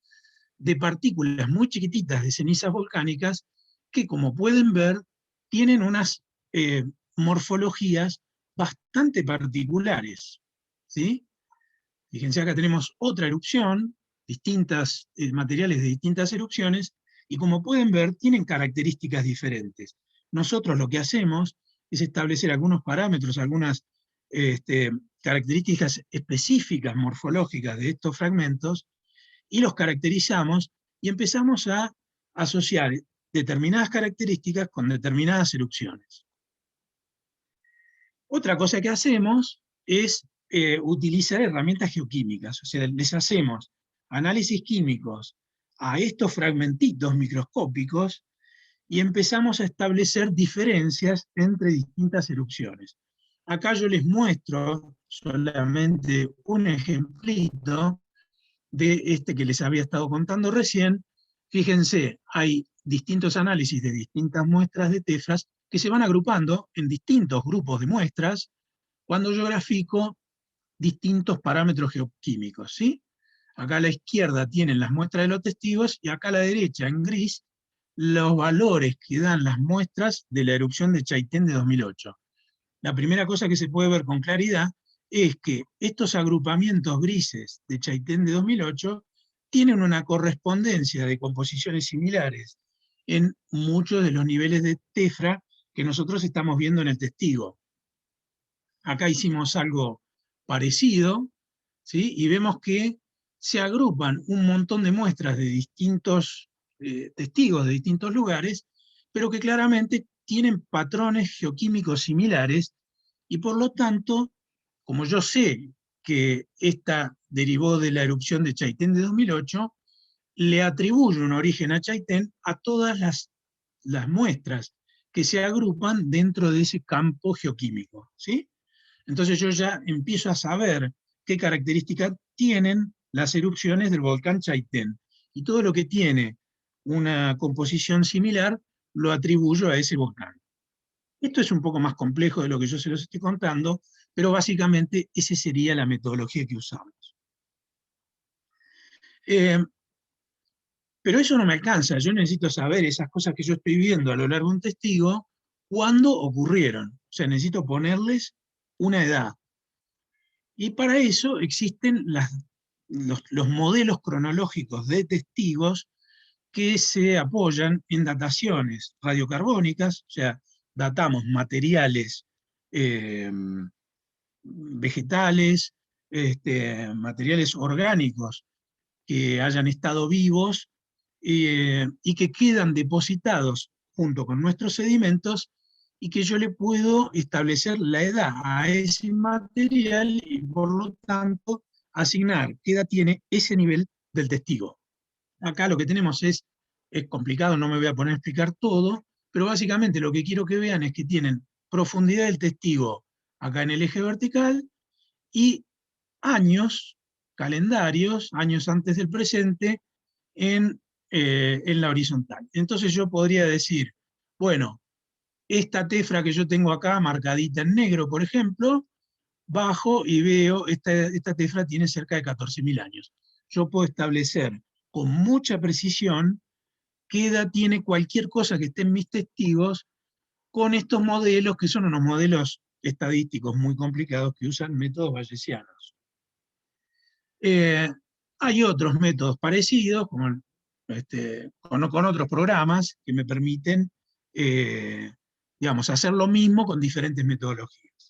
de partículas muy chiquititas de cenizas volcánicas que, como pueden ver, tienen unas morfologías bastante particulares, ¿sí? Fíjense, acá tenemos otra erupción, distintas materiales de distintas erupciones, y como pueden ver, tienen características diferentes. Nosotros lo que hacemos es establecer algunos parámetros, algunas este, características específicas morfológicas de estos fragmentos, y los caracterizamos y empezamos a asociar determinadas características con determinadas erupciones. Otra cosa que hacemos es utilizar herramientas geoquímicas, o sea, les hacemos análisis químicos a estos fragmentitos microscópicos y empezamos a establecer diferencias entre distintas erupciones. Acá yo les muestro solamente un ejemplito de este que les había estado contando recién. Fíjense, hay distintos análisis de distintas muestras de tefras que se van agrupando en distintos grupos de muestras cuando yo grafico distintos parámetros geoquímicos, ¿sí? Acá a la izquierda tienen las muestras de los testigos y acá a la derecha, en gris, los valores que dan las muestras de la erupción de Chaitén de 2008. La primera cosa que se puede ver con claridad es que estos agrupamientos grises de Chaitén de 2008 tienen una correspondencia de composiciones similares en muchos de los niveles de tefra que nosotros estamos viendo en el testigo. Acá hicimos algo parecido, ¿sí? Y vemos que se agrupan un montón de muestras de distintos testigos de distintos lugares, pero que claramente tienen patrones geoquímicos similares, y por lo tanto, como yo sé que esta derivó de la erupción de Chaitén de 2008, le atribuyo un origen a Chaitén a todas las muestras que se agrupan dentro de ese campo geoquímico, ¿sí? Entonces yo ya empiezo a saber qué características tienen las erupciones del volcán Chaitén. Y todo lo que tiene una composición similar lo atribuyo a ese volcán. Esto es un poco más complejo de lo que yo se los estoy contando, pero básicamente esa sería la metodología que usamos. Eh, pero eso no me alcanza, yo necesito saber esas cosas que yo estoy viendo a lo largo de un testigo, cuándo ocurrieron. O sea, necesito ponerles una edad. Y para eso existen los modelos cronológicos de testigos que se apoyan en dataciones radiocarbónicas, o sea, datamos materiales eh, vegetales, materiales orgánicos que hayan estado vivos y que quedan depositados junto con nuestros sedimentos, y que yo le puedo establecer la edad a ese material y por lo tanto asignar qué edad tiene ese nivel del testigo. Acá lo que tenemos es complicado, no me voy a poner a explicar todo, pero básicamente lo que quiero que vean es que tienen profundidad del testigo acá en el eje vertical y años, calendarios, años antes del presente, en la horizontal. Entonces yo podría decir, bueno, esta tefra que yo tengo acá marcadita en negro, por ejemplo, bajo y veo, esta tefra tiene cerca de 14.000 años. Yo puedo establecer con mucha precisión qué edad tiene cualquier cosa que esté en mis testigos con estos modelos, que son unos modelos estadísticos muy complicados que usan métodos bayesianos. Hay otros métodos parecidos, como con otros programas que me permiten, digamos, hacer lo mismo con diferentes metodologías.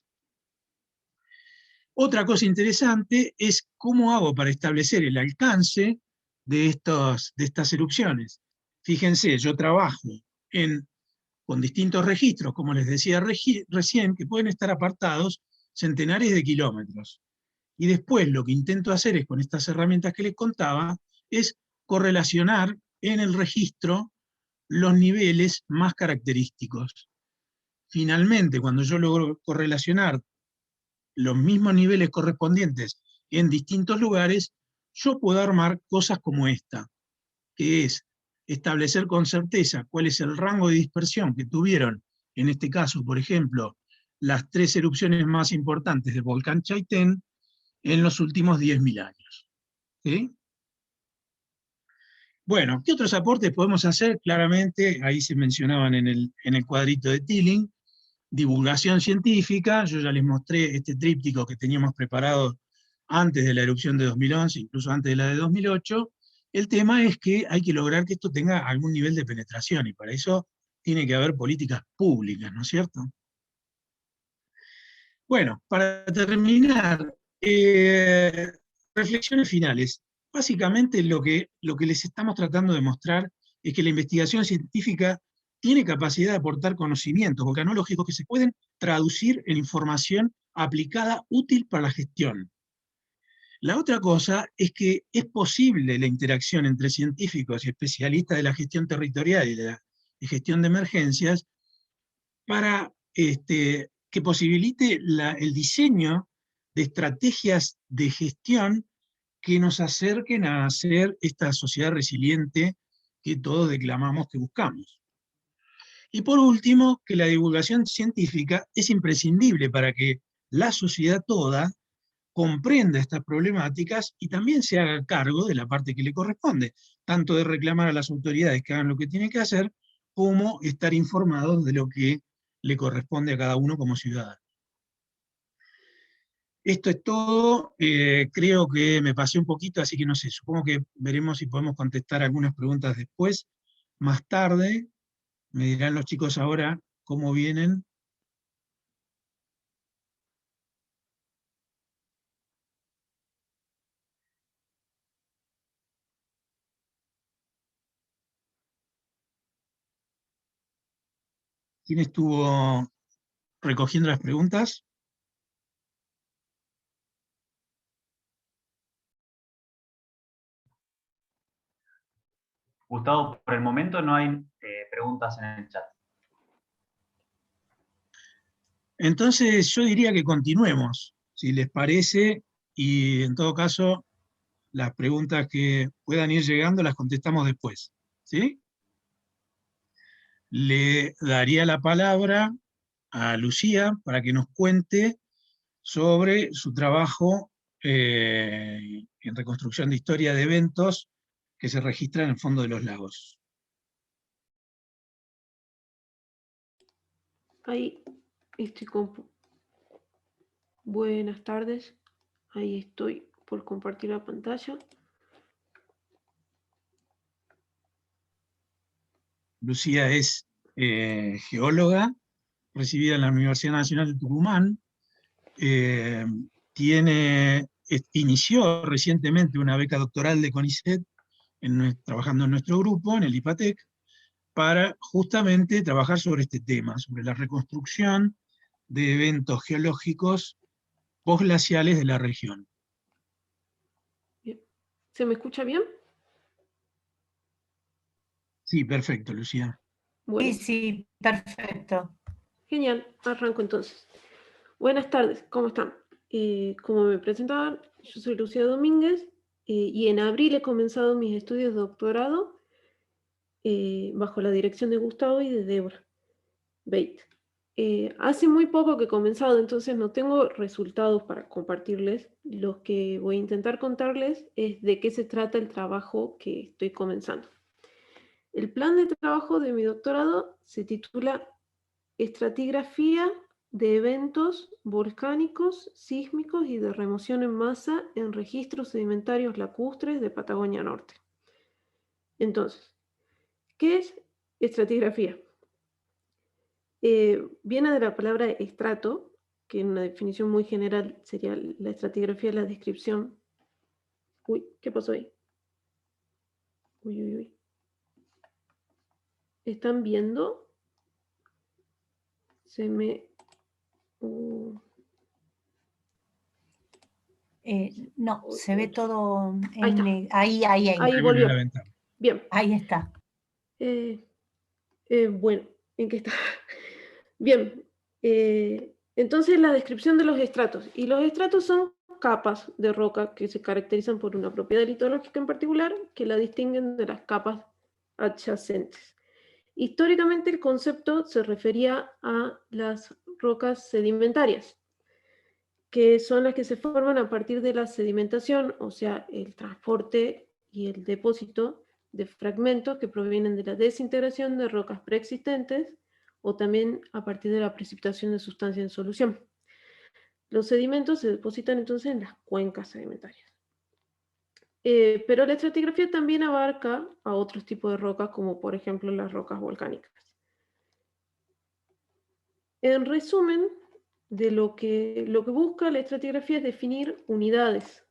Otra cosa interesante es cómo hago para establecer el alcance de estas erupciones. Fíjense, yo trabajo con distintos registros, como les decía recién, que pueden estar apartados centenares de kilómetros. Y después lo que intento hacer es, con estas herramientas que les contaba, es correlacionar en el registro los niveles más característicos. Finalmente, cuando yo logro correlacionar los mismos niveles correspondientes en distintos lugares, yo puedo armar cosas como esta, que es establecer con certeza cuál es el rango de dispersión que tuvieron, en este caso, por ejemplo, las 3 erupciones más importantes del volcán Chaitén en los últimos 10.000 años. ¿Sí? Bueno, ¿qué otros aportes podemos hacer? Claramente, ahí se mencionaban en el cuadrito de Tilling, divulgación científica. Yo ya les mostré este tríptico que teníamos preparado antes de la erupción de 2011, incluso antes de la de 2008. El tema es que hay que lograr que esto tenga algún nivel de penetración, y para eso tiene que haber políticas públicas, ¿no es cierto? Bueno, para terminar, reflexiones finales. Básicamente lo que les estamos tratando de mostrar es que la investigación científica tiene capacidad de aportar conocimientos volcanológicos que se pueden traducir en información aplicada útil para la gestión. La otra cosa es que es posible la interacción entre científicos y especialistas de la gestión territorial y de la gestión de emergencias para que posibilite el diseño de estrategias de gestión que nos acerquen a hacer esta sociedad resiliente que todos declamamos que buscamos. Y por último, que la divulgación científica es imprescindible para que la sociedad toda comprenda estas problemáticas y también se haga cargo de la parte que le corresponde, tanto de reclamar a las autoridades que hagan lo que tienen que hacer, como estar informados de lo que le corresponde a cada uno como ciudadano. Esto es todo. Creo que me pasé un poquito, así que no sé, supongo que veremos si podemos contestar algunas preguntas después. Más tarde, me dirán los chicos ahora cómo vienen. ¿Quién estuvo recogiendo las preguntas? Gustavo, por el momento no hay preguntas en el chat. Entonces yo diría que continuemos, si les parece, y en todo caso las preguntas que puedan ir llegando las contestamos después. ¿Sí? Le daría la palabra a Lucía para que nos cuente sobre su trabajo en reconstrucción de historia de eventos que se registran en el fondo de los lagos. Ahí estoy Buenas tardes. Ahí estoy por compartir la pantalla. Lucía es geóloga, recibida en la Universidad Nacional de Tucumán. Inició recientemente una beca doctoral de CONICET trabajando en nuestro grupo, en el IPATEC, para justamente trabajar sobre este tema, sobre la reconstrucción de eventos geológicos posglaciales de la región. Bien. ¿Se me escucha bien? Sí, perfecto, Lucía. Bueno. Sí, perfecto. Genial, arranco entonces. Buenas tardes, ¿cómo están? Como me presentaban, yo soy Lucía Domínguez y en abril he comenzado mis estudios de doctorado bajo la dirección de Gustavo y de Débora Beit. Hace muy poco que he comenzado, entonces no tengo resultados para compartirles. Lo que voy a intentar contarles es de qué se trata el trabajo que estoy comenzando. El plan de trabajo de mi doctorado se titula Estratigrafía de eventos volcánicos, sísmicos y de remoción en masa en registros sedimentarios lacustres de Patagonia Norte. Entonces, ¿qué es estratigrafía? Viene de la palabra estrato, que en una definición muy general sería la estratigrafía, la descripción. Uy, ¿qué pasó ahí? Uy, uy, uy. ¿Están viendo? Se me... No, se ve todo Ahí está. ahí. Ahí Ahí volvió. la ventana. Bien. Ahí está. Bueno, ¿en qué está? Bien. Entonces la descripción de los estratos. Y los estratos son capas de roca que se caracterizan por una propiedad litológica en particular que la distinguen de las capas adyacentes. Históricamente el concepto se refería a las rocas sedimentarias, que son las que se forman a partir de la sedimentación, o sea, el transporte y el depósito de fragmentos que provienen de la desintegración de rocas preexistentes o también a partir de la precipitación de sustancias en solución. Los sedimentos se depositan entonces en las cuencas sedimentarias. Pero la estratigrafía también abarca a otros tipos de rocas, como por ejemplo las rocas volcánicas. En resumen, de lo que busca la estratigrafía es definir unidades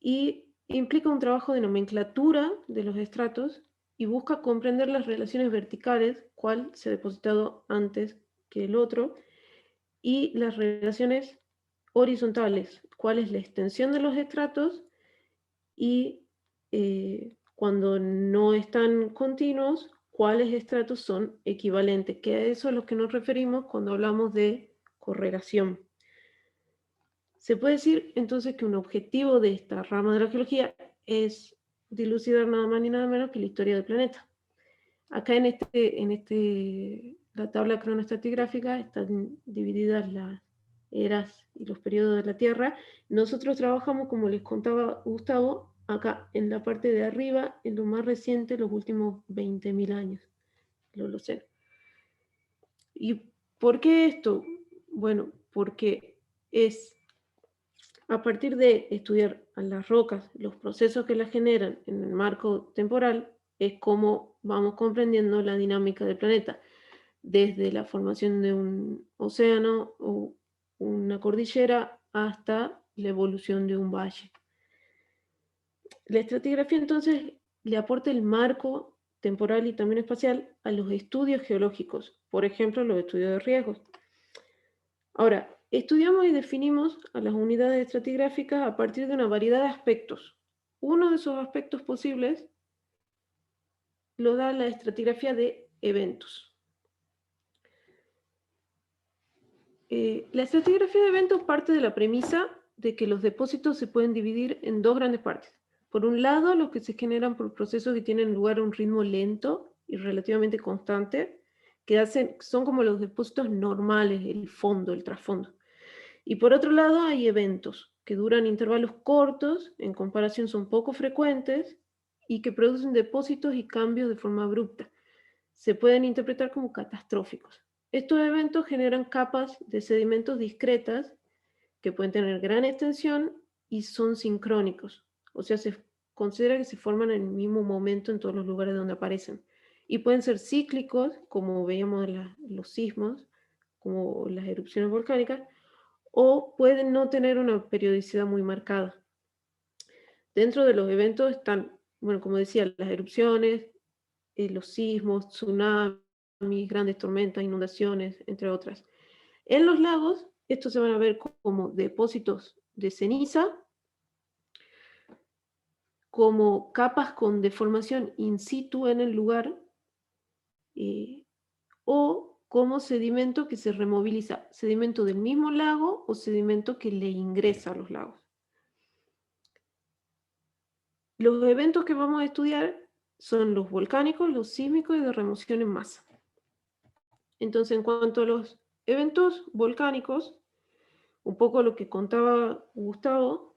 y implica un trabajo de nomenclatura de los estratos y busca comprender las relaciones verticales, cuál se ha depositado antes que el otro, y las relaciones horizontales, cuál es la extensión de los estratos y cuando no están continuos, cuáles estratos son equivalentes, que a eso es a lo que nos referimos cuando hablamos de correlación. Se puede decir entonces que un objetivo de esta rama de la geología es dilucidar nada más ni nada menos que la historia del planeta. Acá en la tabla cronoestratigráfica están divididas las eras y los periodos de la Tierra. Nosotros trabajamos, como les contaba Gustavo, acá en la parte de arriba, en lo más reciente, los últimos 20.000 años, el Holoceno. ¿Y por qué esto? Bueno, porque es a partir de estudiar a las rocas, los procesos que las generan en el marco temporal, es como vamos comprendiendo la dinámica del planeta, desde la formación de un océano o una cordillera hasta la evolución de un valle. La estratigrafía entonces le aporta el marco temporal y también espacial a los estudios geológicos, por ejemplo, los estudios de riesgos. Ahora, estudiamos y definimos a las unidades estratigráficas a partir de una variedad de aspectos. Uno de esos aspectos posibles lo da la estratigrafía de eventos. La estratigrafía de eventos parte de la premisa de que los depósitos se pueden dividir en dos grandes partes. Por un lado, los que se generan por procesos que tienen lugar a un ritmo lento y relativamente constante, que son como los depósitos normales, el fondo, el trasfondo. Y por otro lado, hay eventos que duran intervalos cortos, en comparación son poco frecuentes, y que producen depósitos y cambios de forma abrupta. Se pueden interpretar como catastróficos. Estos eventos generan capas de sedimentos discretas que pueden tener gran extensión y son sincrónicos. O sea, se considera que se forman en el mismo momento en todos los lugares donde aparecen. Y pueden ser cíclicos, como veíamos en los sismos, como las erupciones volcánicas, o pueden no tener una periodicidad muy marcada. Dentro de los eventos están, bueno, como decía, las erupciones, los sismos, tsunamis, grandes tormentas, inundaciones, entre otras. En los lagos, estos se van a ver como depósitos de ceniza, como capas con deformación in situ en el lugar, o como sedimento que se removiliza, sedimento del mismo lago o sedimento que le ingresa a los lagos. Los eventos que vamos a estudiar son los volcánicos, los sísmicos y de remoción en masa. Entonces, en cuanto a los eventos volcánicos, un poco lo que contaba Gustavo,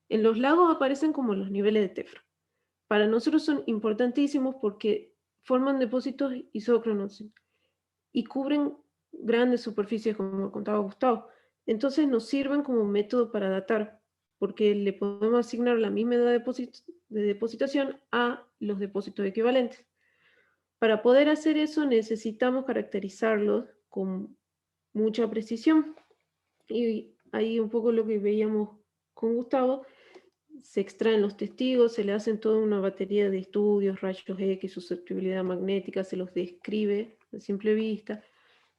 en los lagos aparecen como los niveles de tefra. Para nosotros son importantísimos porque forman depósitos isócronos y cubren grandes superficies, como contaba Gustavo. Entonces nos sirven como método para datar, porque le podemos asignar la misma edad de depositación a los depósitos equivalentes. Para poder hacer eso necesitamos caracterizarlos con mucha precisión. Y ahí un poco lo que veíamos con Gustavo, se extraen los testigos, se le hacen toda una batería de estudios, rayos X, susceptibilidad magnética, se los describe a simple vista,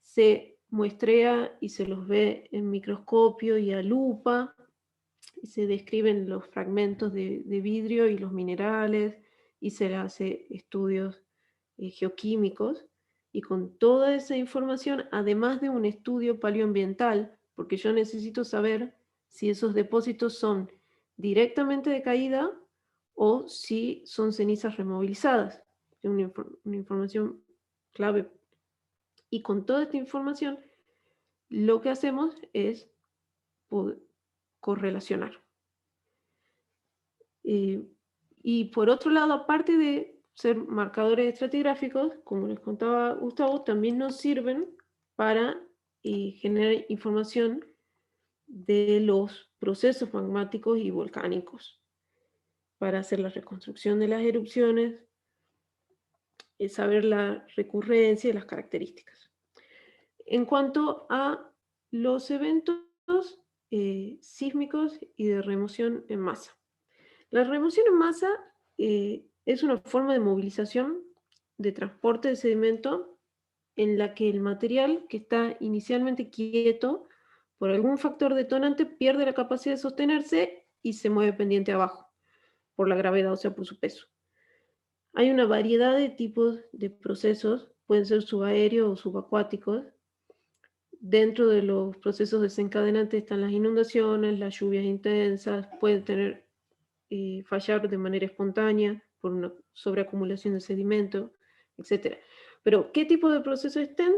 se muestrea y se los ve en microscopio y a lupa, y se describen los fragmentos de vidrio y los minerales, y se le hace estudios geoquímicos, y con toda esa información, además de un estudio paleoambiental, porque yo necesito saber si esos depósitos son directamente de caída o si son cenizas removilizadas. Es una información clave. Y con toda esta información, lo que hacemos es correlacionar. Y por otro lado, aparte de ser marcadores estratigráficos, como les contaba Gustavo, también nos sirven para generar información de los procesos magmáticos y volcánicos, para hacer la reconstrucción de las erupciones, saber la recurrencia y las características. En cuanto a los eventos sísmicos y de remoción en masa. La remoción en masa es una forma de movilización, de transporte de sedimento, en la que el material que está inicialmente quieto, por algún factor detonante, pierde la capacidad de sostenerse y se mueve pendiente abajo, por la gravedad, o sea, por su peso. Hay una variedad de tipos de procesos, pueden ser subaéreos o subacuáticos. Dentro de los procesos desencadenantes están las inundaciones, las lluvias intensas, pueden tener fallar de manera espontánea por una sobreacumulación de sedimento, etc. Pero, ¿qué tipo de procesos estén?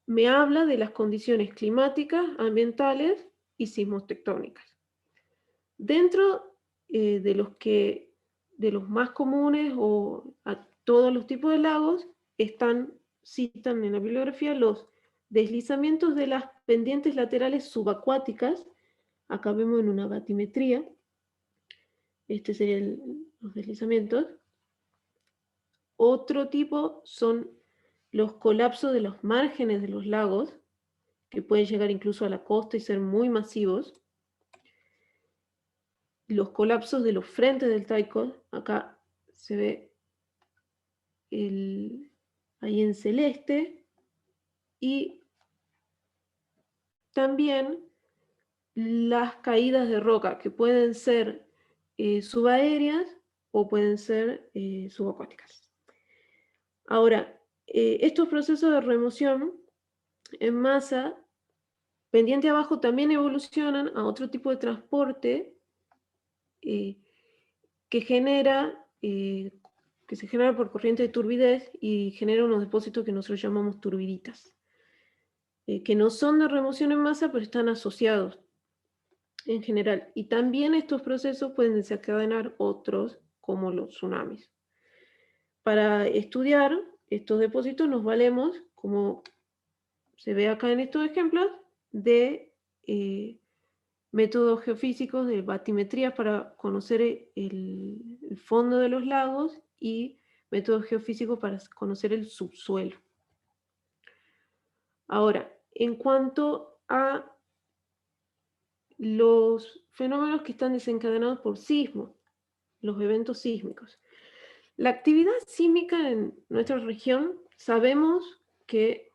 Me habla de las condiciones climáticas, ambientales y sismotectónicas. Dentro de los más comunes o a todos los tipos de lagos citan en la bibliografía los deslizamientos de las pendientes laterales subacuáticas. Acá vemos en una batimetría. Este serían los deslizamientos. Otro tipo son los colapsos de los márgenes de los lagos, que pueden llegar incluso a la costa y ser muy masivos. Los colapsos de los frentes del Taikos, acá se ve ahí en celeste, y también las caídas de roca, que pueden ser subaéreas o pueden ser subacuáticas. Ahora, estos procesos de remoción en masa, pendiente abajo, también evolucionan a otro tipo de transporte que se genera por corriente de turbidez y genera unos depósitos que nosotros llamamos turbiditas, que no son de remoción en masa, pero están asociados en general. Y también estos procesos pueden desencadenar otros, como los tsunamis. Para estudiar estos depósitos nos valemos, como se ve acá en estos ejemplos, de métodos geofísicos, de batimetrías para conocer el fondo de los lagos y métodos geofísicos para conocer el subsuelo. Ahora, en cuanto a los fenómenos que están desencadenados por sismos, los eventos sísmicos. La actividad sísmica en nuestra región sabemos que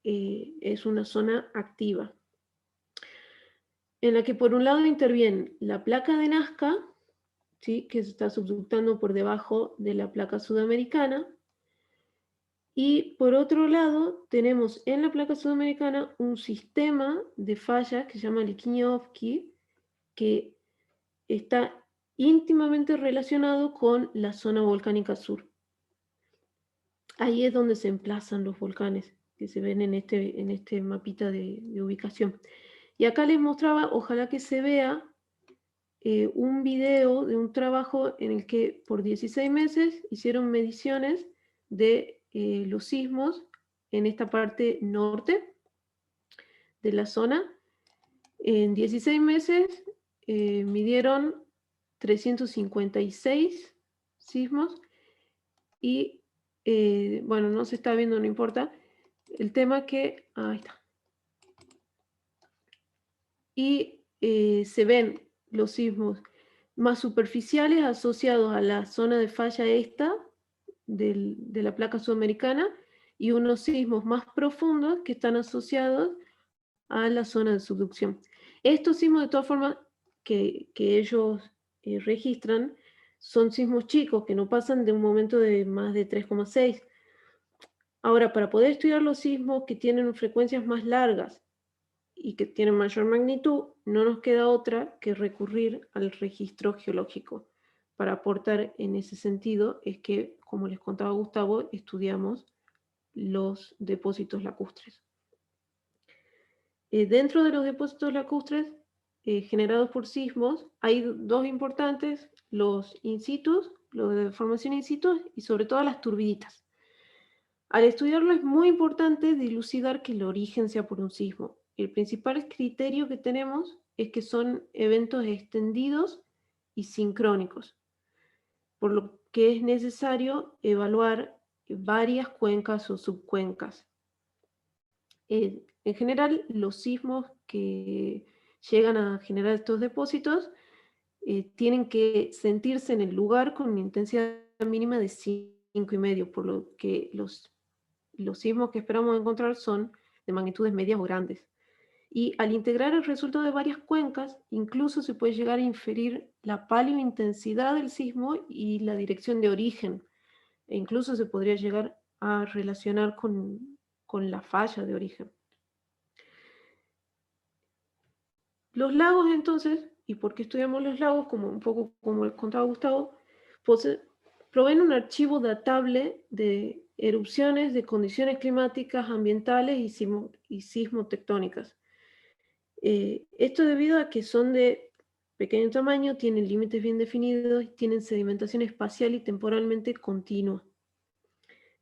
es una zona activa, en la que por un lado interviene la placa de Nazca, ¿sí?, que se está subductando por debajo de la placa sudamericana, y por otro lado tenemos en la placa sudamericana un sistema de fallas que se llama Liquiñovsky, que está íntimamente relacionado con la zona volcánica sur. Ahí es donde se emplazan los volcanes que se ven en este mapita de ubicación. Y acá les mostraba, ojalá que se vea, un video de un trabajo en el que por 16 meses hicieron mediciones de los sismos en esta parte norte de la zona. En 16 meses midieron 356 sismos y, bueno, no se está viendo, no importa. El tema que, ahí está. y se ven los sismos más superficiales asociados a la zona de falla esta de la placa sudamericana, y unos sismos más profundos que están asociados a la zona de subducción. Estos sismos, de todas formas, que ellos registran, son sismos chicos, que no pasan de un momento de más de 3,6. Ahora, para poder estudiar los sismos que tienen frecuencias más largas y que tienen mayor magnitud, no nos queda otra que recurrir al registro geológico. Para aportar en ese sentido es que, como les contaba Gustavo, estudiamos los depósitos lacustres. Dentro de los depósitos lacustres generados por sismos, hay dos importantes: los in situ, los de formación in situ, y sobre todo las turbiditas. Al estudiarlo es muy importante dilucidar que el origen sea por un sismo. El principal criterio que tenemos es que son eventos extendidos y sincrónicos, por lo que es necesario evaluar varias cuencas o subcuencas. En general, los sismos que llegan a generar estos depósitos tienen que sentirse en el lugar con una intensidad mínima de 5,5, por lo que los sismos que esperamos encontrar son de magnitudes medias o grandes. Y al integrar el resultado de varias cuencas, incluso se puede llegar a inferir la paleointensidad del sismo y la dirección de origen. E incluso se podría llegar a relacionar con la falla de origen. Los lagos, entonces, ¿y por qué estudiamos los lagos? Como un poco como les contaba Gustavo, proveen un archivo datable de erupciones de condiciones climáticas, ambientales y sismotectónicas. Esto debido a que son de pequeño tamaño, tienen límites bien definidos y tienen sedimentación espacial y temporalmente continua.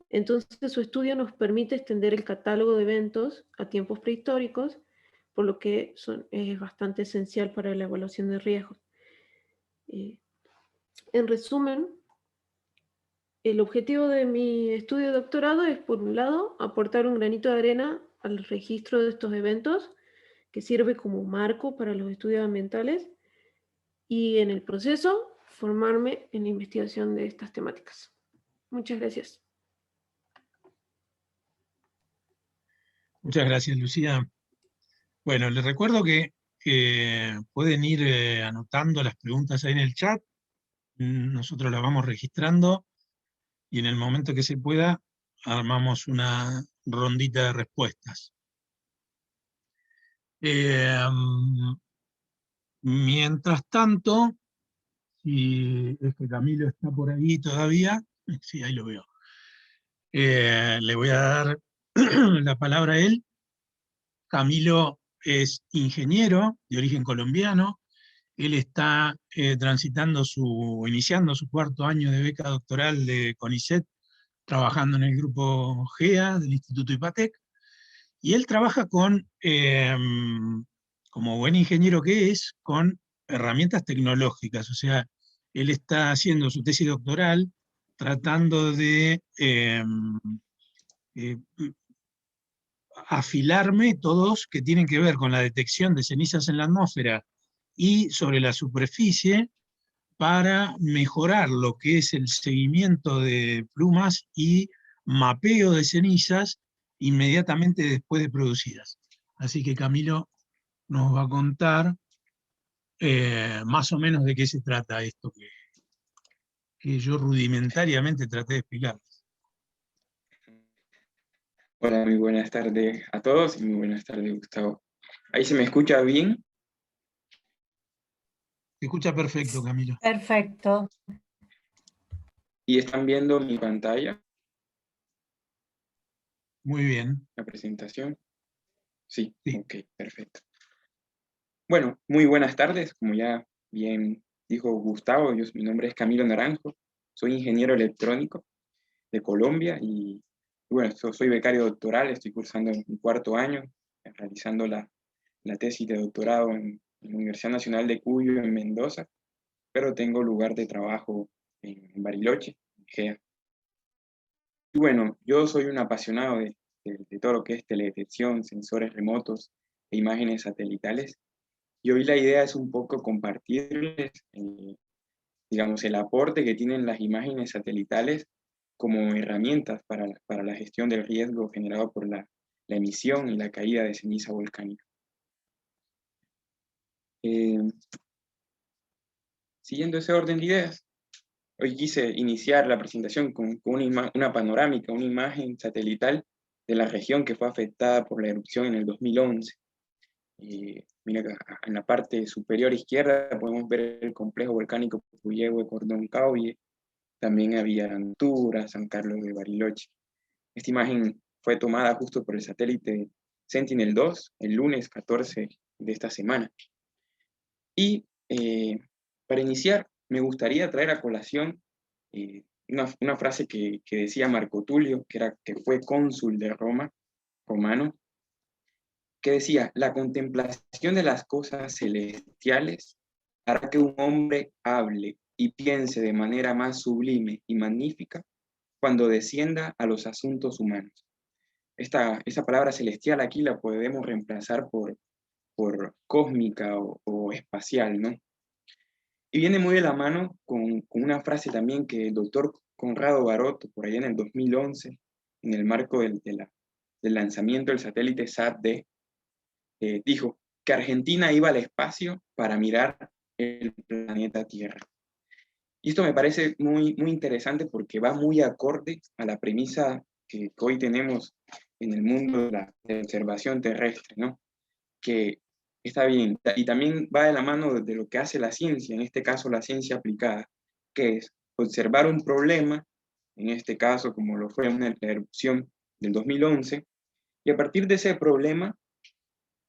Entonces su estudio nos permite extender el catálogo de eventos a tiempos prehistóricos, por lo que es bastante esencial para la evaluación de riesgos. En resumen, el objetivo de mi estudio de doctorado es, por un lado, aportar un granito de arena al registro de estos eventos, que sirve como marco para los estudios ambientales, y en el proceso formarme en la investigación de estas temáticas. Muchas gracias. Muchas gracias, Lucía. Bueno, les recuerdo que pueden ir anotando las preguntas ahí en el chat. Nosotros las vamos registrando y en el momento que se pueda armamos una rondita de respuestas. Mientras tanto, si es que Camilo está por ahí todavía, sí, ahí lo veo. Le voy a dar la palabra a él. Camilo es ingeniero de origen colombiano. Él está iniciando su 4º año de beca doctoral de CONICET, trabajando en el grupo GEA del Instituto IPATEC, y él trabaja con, como buen ingeniero que es, con herramientas tecnológicas. O sea, él está haciendo su tesis doctoral tratando de afilar métodos que tienen que ver con la detección de cenizas en la atmósfera y sobre la superficie para mejorar lo que es el seguimiento de plumas y mapeo de cenizas inmediatamente después de producidas. Así que Camilo nos va a contar más o menos de qué se trata esto que yo rudimentariamente traté de explicar. Hola, muy buenas tardes a todos y muy buenas tardes, Gustavo. ¿Ahí se me escucha bien? Se escucha perfecto, Camilo. Perfecto. ¿Y están viendo mi pantalla, Muy bien. la presentación? Sí, Sí. Ok, perfecto. Bueno, muy buenas tardes. Como ya bien dijo Gustavo, mi nombre es Camilo Naranjo, soy ingeniero electrónico de Colombia y bueno, soy becario doctoral, estoy cursando mi 4º año, realizando la tesis de doctorado en la Universidad Nacional de Cuyo, en Mendoza, pero tengo lugar de trabajo en Bariloche, en GEA. Y bueno, yo soy un apasionado de todo lo que es teledetección, sensores remotos e imágenes satelitales. Y hoy la idea es un poco compartirles, digamos, el aporte que tienen las imágenes satelitales como herramientas para la gestión del riesgo generado por la emisión y la caída de ceniza volcánica. Siguiendo ese orden de ideas, hoy quise iniciar la presentación con una panorámica, una imagen satelital de la región que fue afectada por la erupción en el 2011. Mira acá, en la parte superior izquierda podemos ver el complejo volcánico Puyehue-Cordón-Cauye, también había Antura, San Carlos de Bariloche. Esta imagen fue tomada justo por el satélite Sentinel-2 el lunes 14 de esta semana. Y para iniciar, me gustaría traer a colación una frase que decía Marco Tulio, que fue cónsul de Roma, romano, que decía: la contemplación de las cosas celestiales hará que un hombre hable y piense de manera más sublime y magnífica cuando descienda a los asuntos humanos. Esa palabra celestial aquí la podemos reemplazar por cósmica o espacial, ¿no? Y viene muy de la mano con una frase también que el doctor Conrado Barot, por allá en el 2011, en el marco del lanzamiento del satélite SAT-D, dijo que Argentina iba al espacio para mirar el planeta Tierra. Y esto me parece muy, muy interesante porque va muy acorde a la premisa que hoy tenemos en el mundo de la observación terrestre, ¿no? Que está bien, y también va de la mano de lo que hace la ciencia, en este caso la ciencia aplicada, que es observar un problema, en este caso como lo fue la erupción del 2011, y a partir de ese problema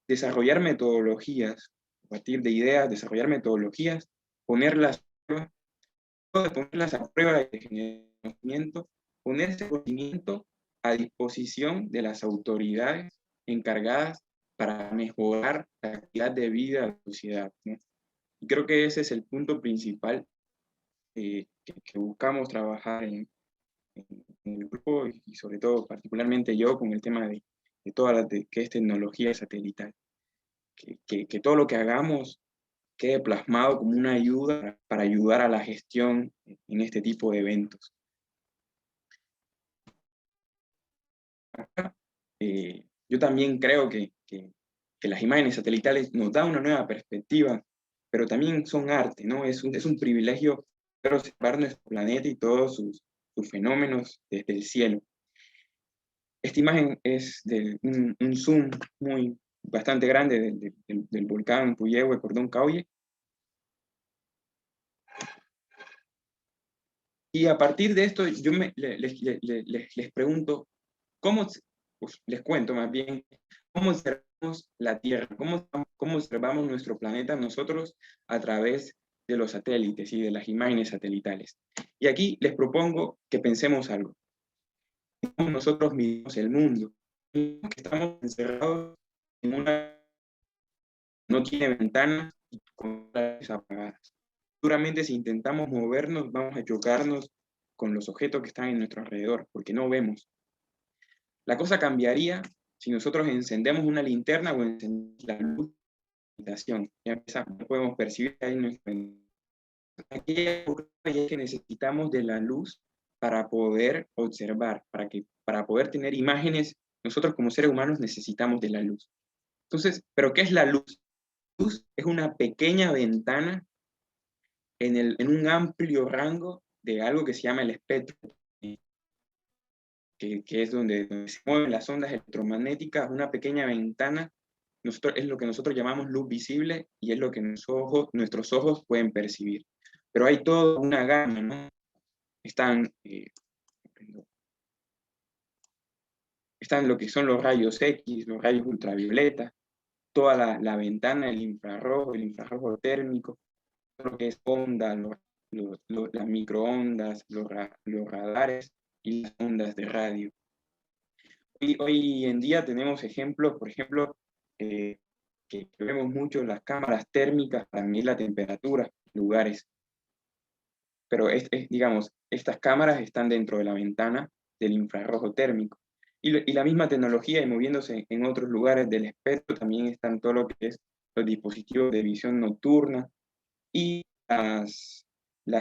desarrollar metodologías, a partir de ideas, desarrollar metodologías, ponerlas a prueba de conocimiento, poner ese conocimiento a disposición de las autoridades encargadas para mejorar la calidad de vida de la sociedad, ¿no? Y creo que ese es el punto principal que buscamos trabajar en el grupo y sobre todo particularmente yo con el tema de toda que es tecnología satelital. Que todo lo que hagamos quede plasmado como una ayuda para ayudar a la gestión en este tipo de eventos. Yo también creo que las imágenes satelitales nos dan una nueva perspectiva, pero también son arte, ¿no? Es un privilegio poder observar nuestro planeta y todos sus fenómenos desde el cielo. Esta imagen es de un zoom bastante grande del volcán Puyehue, Cordón Cauye. Y a partir de esto, yo les pregunto, les cuento más bien, cómo observamos la Tierra, cómo observamos nuestro planeta nosotros a través de los satélites y de las imágenes satelitales. Y aquí les propongo que pensemos algo. Nosotros miramos el mundo, que estamos encerrados en no tiene ventanas y con luces apagadas. Seguramente si intentamos movernos vamos a chocarnos con los objetos que están en nuestro alrededor, porque no vemos. La cosa cambiaría si nosotros encendemos una linterna o encendemos la luz de la habitación. Ya podemos percibir ahí nuestra... Aquí es que necesitamos de la luz para poder observar, para poder tener imágenes. Nosotros como seres humanos necesitamos de la luz. Entonces, ¿pero qué es la luz? La luz es una pequeña ventana en un amplio rango de algo que se llama el espectro, que es donde se mueven las ondas electromagnéticas, una pequeña ventana. Es lo que nosotros llamamos luz visible y es lo que nuestros ojos pueden percibir. Pero hay toda una gama, ¿no? Están lo que son los rayos X, los rayos ultravioleta, toda la ventana, el infrarrojo térmico, lo que es onda, las microondas, los radares y las ondas de radio. Hoy en día tenemos ejemplos, por ejemplo, que vemos mucho las cámaras térmicas para medir la temperatura en lugares. Pero digamos, estas cámaras están dentro de la ventana del infrarrojo térmico. Y la misma tecnología, y moviéndose en otros lugares del espectro, también están todo lo que es los dispositivos de visión nocturna y las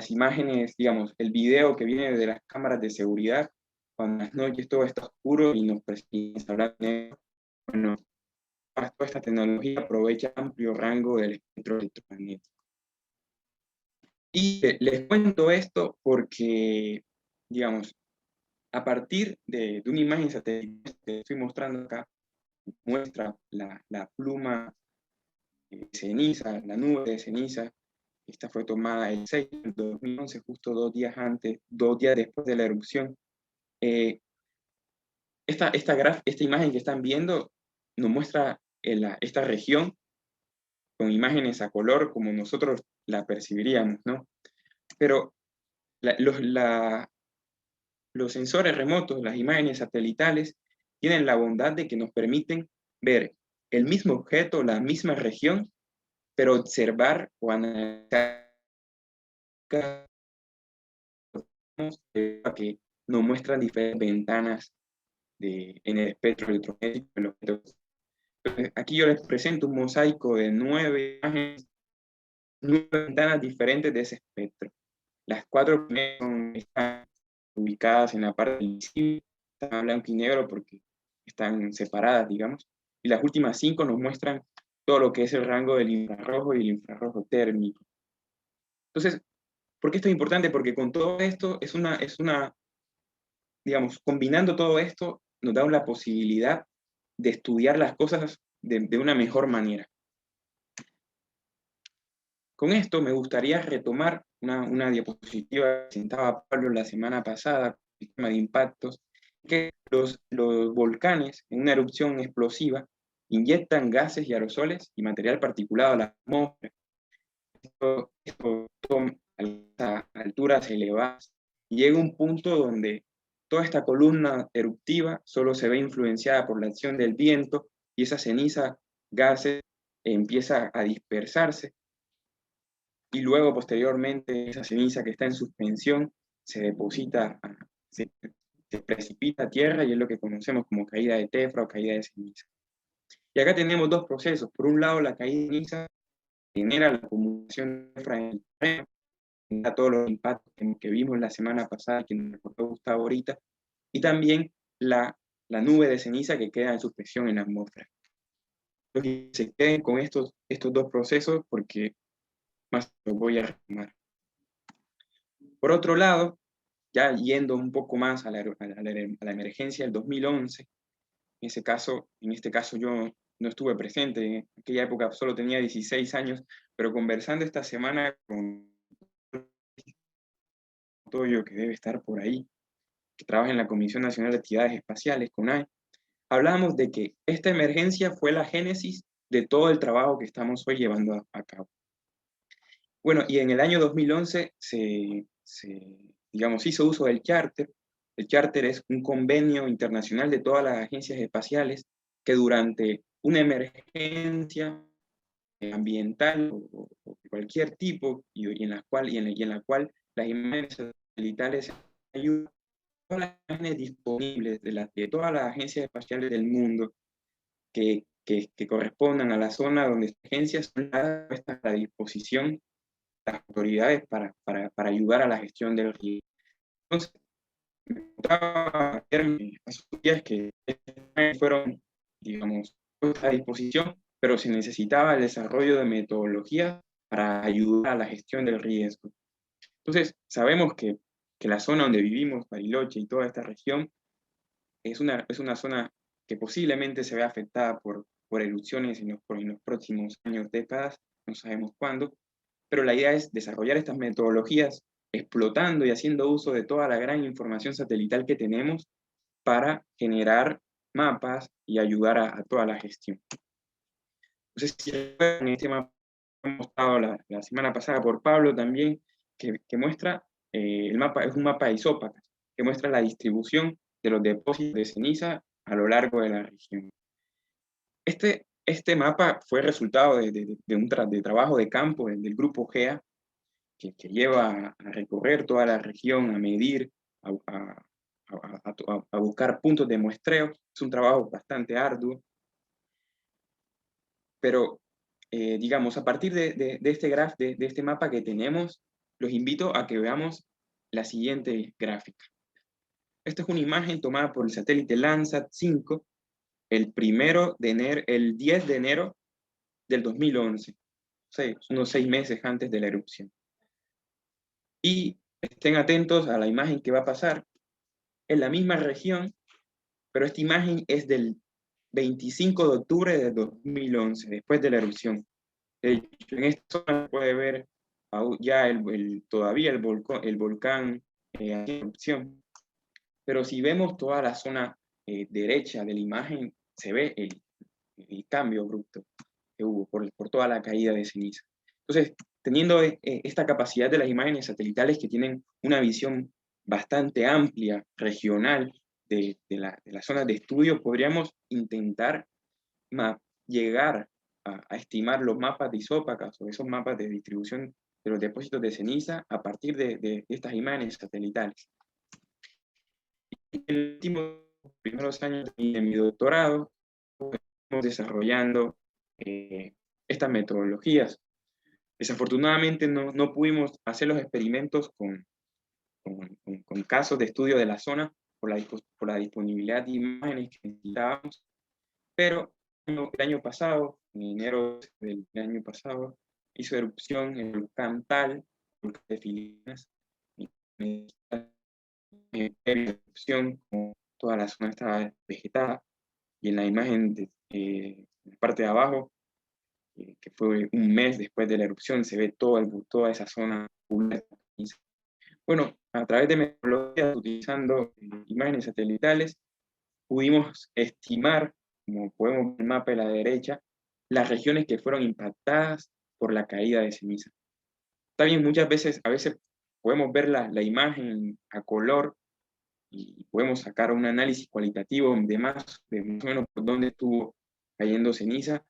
imágenes, digamos, el video que viene de las cámaras de seguridad, cuando en las noches todo está oscuro y nos persiguen hablar de eso. Bueno, toda esta tecnología aprovecha amplio rango del espectro electromagnético. Y les cuento esto porque, digamos, a partir de una imagen satelital que estoy mostrando acá, muestra la pluma de ceniza, la nube de ceniza. Esta fue tomada el 6 de 2011, justo 2 días antes, 2 días después de la erupción. Esta imagen que están viendo nos muestra esta región con imágenes a color como nosotros la percibiríamos, ¿no? Pero los sensores remotos, las imágenes satelitales, tienen la bondad de que nos permiten ver el mismo objeto, la misma región, pero observar o analizar que nos muestran diferentes ventanas en el espectro electromagnético. Aquí yo les presento un mosaico de 9 imágenes, 9 ventanas diferentes de ese espectro. Las 4 primeras están ubicadas en la parte visible, están en blanco y negro porque están separadas, digamos, y las últimas 5 nos muestran todo lo que es el rango del infrarrojo y el infrarrojo térmico. Entonces, ¿por qué esto es importante? Porque con todo esto digamos, combinando todo esto, nos da la posibilidad de estudiar las cosas de una mejor manera. Con esto me gustaría retomar una diapositiva que presentaba Pablo la semana pasada, el sistema de impactos, que los volcanes en una erupción explosiva inyectan gases y aerosoles y material particulado a la atmósfera. Esto a alturas elevadas y llega un punto donde toda esta columna eruptiva solo se ve influenciada por la acción del viento y esa ceniza, gases, empieza a dispersarse y luego posteriormente esa ceniza que está en suspensión se deposita, se precipita a tierra y es lo que conocemos como caída de tefra o caída de ceniza. Y acá tenemos 2 procesos. Por un lado, la caída de ceniza genera la acumulación de tefra en el terreno, a todos los impactos que vimos la semana pasada, que nos reportó Gustavo ahorita, y también la nube de ceniza que queda en suspensión en la atmósfera. Entonces, se queden con estos 2 procesos porque más los voy a retomar. Por otro lado, ya yendo un poco más a la emergencia del 2011, en este caso yo no estuve presente, en aquella época solo tenía 16 años, pero conversando esta semana con Toyo, que debe estar por ahí, que trabaja en la Comisión Nacional de Actividades Espaciales, CONAE, hablamos de que esta emergencia fue la génesis de todo el trabajo que estamos hoy llevando a cabo. Bueno, y en el año 2011 digamos, hizo uso del Charter. El Charter es un convenio internacional de todas las agencias espaciales que durante una emergencia ambiental o de cualquier tipo y en la cual las imágenes satelitales ayudan a todas las imágenes disponibles de todas las agencias espaciales del mundo que correspondan a la zona donde las agencias son puestas a la disposición de las autoridades para ayudar a la gestión del riesgo. Entonces, me contaba hace días que fueron, digamos, puestas a disposición, pero se necesitaba el desarrollo de metodologías para ayudar a la gestión del riesgo. Entonces, sabemos que la zona donde vivimos, Bariloche y toda esta región, es una zona que posiblemente se vea afectada por erupciones en los próximos años, décadas, no sabemos cuándo, pero la idea es desarrollar estas metodologías explotando y haciendo uso de toda la gran información satelital que tenemos para generar mapas y ayudar a toda la gestión. No sé si en este mapa mostrado la semana pasada por Pablo también, que muestra, el mapa es un mapa de isópatas, que muestra la distribución de los depósitos de ceniza a lo largo de la región. Este mapa fue resultado de trabajo de campo del grupo GEA, que lleva a recorrer toda la región, a medir, a buscar puntos de muestreo. Es un trabajo bastante arduo, pero digamos, a partir de este graph, de este mapa que tenemos, los invito a que veamos la siguiente gráfica. Esta es una imagen tomada por el satélite Landsat 5 el 10 de enero del 2011, unos 6 meses antes de la erupción. Y estén atentos a la imagen que va a pasar. En la misma región, pero esta imagen es del 25 de octubre de 2011, después de la erupción. En esta zona puede ver ya todavía el volcán en erupción. Pero si vemos toda la zona derecha de la imagen, se ve el cambio abrupto que hubo por toda la caída de ceniza. Entonces, teniendo esta capacidad de las imágenes satelitales que tienen una visión bastante amplia, regional, de las zonas de estudio, podríamos intentar llegar a estimar los mapas de isópacas o esos mapas de distribución de los depósitos de ceniza a partir de estas imágenes satelitales. En los últimos primeros años de mi doctorado, estamos desarrollando estas metodologías. Desafortunadamente no pudimos hacer los experimentos con casos de estudio de la zona por la disponibilidad de imágenes que necesitábamos, pero el año pasado, en enero del año pasado, hizo erupción el volcán Tal, volcán de Filipinas, erupción, como toda la zona estaba vegetada, y en la imagen en la parte de abajo, que fue un mes después de la erupción, se ve toda esa zona. Bueno, a través de metodologías, utilizando imágenes satelitales, pudimos estimar, como podemos ver en el mapa de la derecha, las regiones que fueron impactadas por la caída de ceniza. También a veces podemos ver la imagen a color y podemos sacar un análisis cualitativo de más o menos por dónde estuvo cayendo ceniza,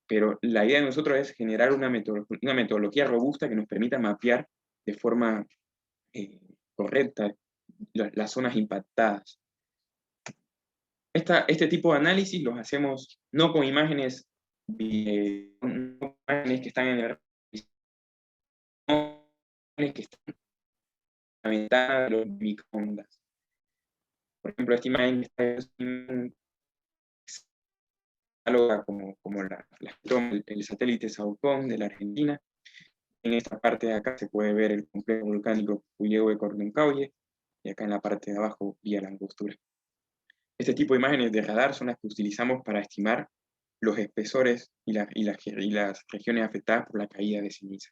pero la idea de nosotros es generar una metodología robusta que nos permita mapear de forma correcta las zonas impactadas. Este tipo de análisis los hacemos no con imágenes, que están en el que están en la ventana de los microondas. Por ejemplo, esta imagen está como el satélite Saucón de la Argentina. En esta parte de acá se puede ver el complejo volcánico Puyehue-Corduencauye, y acá en la parte de abajo Villa La Angostura. Este tipo de imágenes de radar son las que utilizamos para estimar los espesores y las regiones afectadas por la caída de ceniza.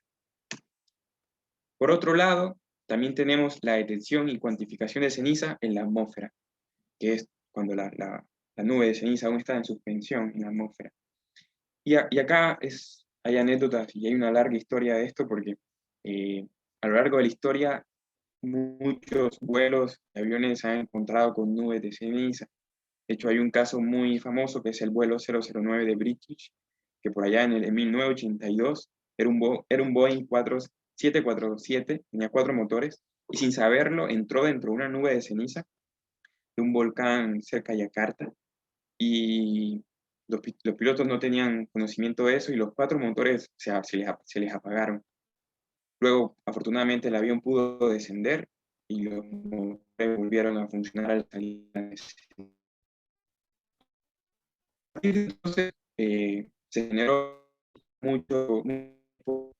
Por otro lado, también tenemos la detección y cuantificación de ceniza en la atmósfera, que es cuando la nube de ceniza aún está en suspensión en la atmósfera. Y acá hay anécdotas y hay una larga historia de esto, porque a lo largo de la historia muchos vuelos de aviones se han encontrado con nubes de ceniza. De hecho, hay un caso muy famoso que es el vuelo 009 de British, que por allá en 1982 era un Boeing 747, tenía 4 motores, y sin saberlo entró dentro de una nube de ceniza de un volcán cerca de Yakarta, y los pilotos no tenían conocimiento de eso, y los 4 motores se les apagaron. Luego, afortunadamente, el avión pudo descender, y los motores volvieron a funcionar al salir. Entonces, se generó mucho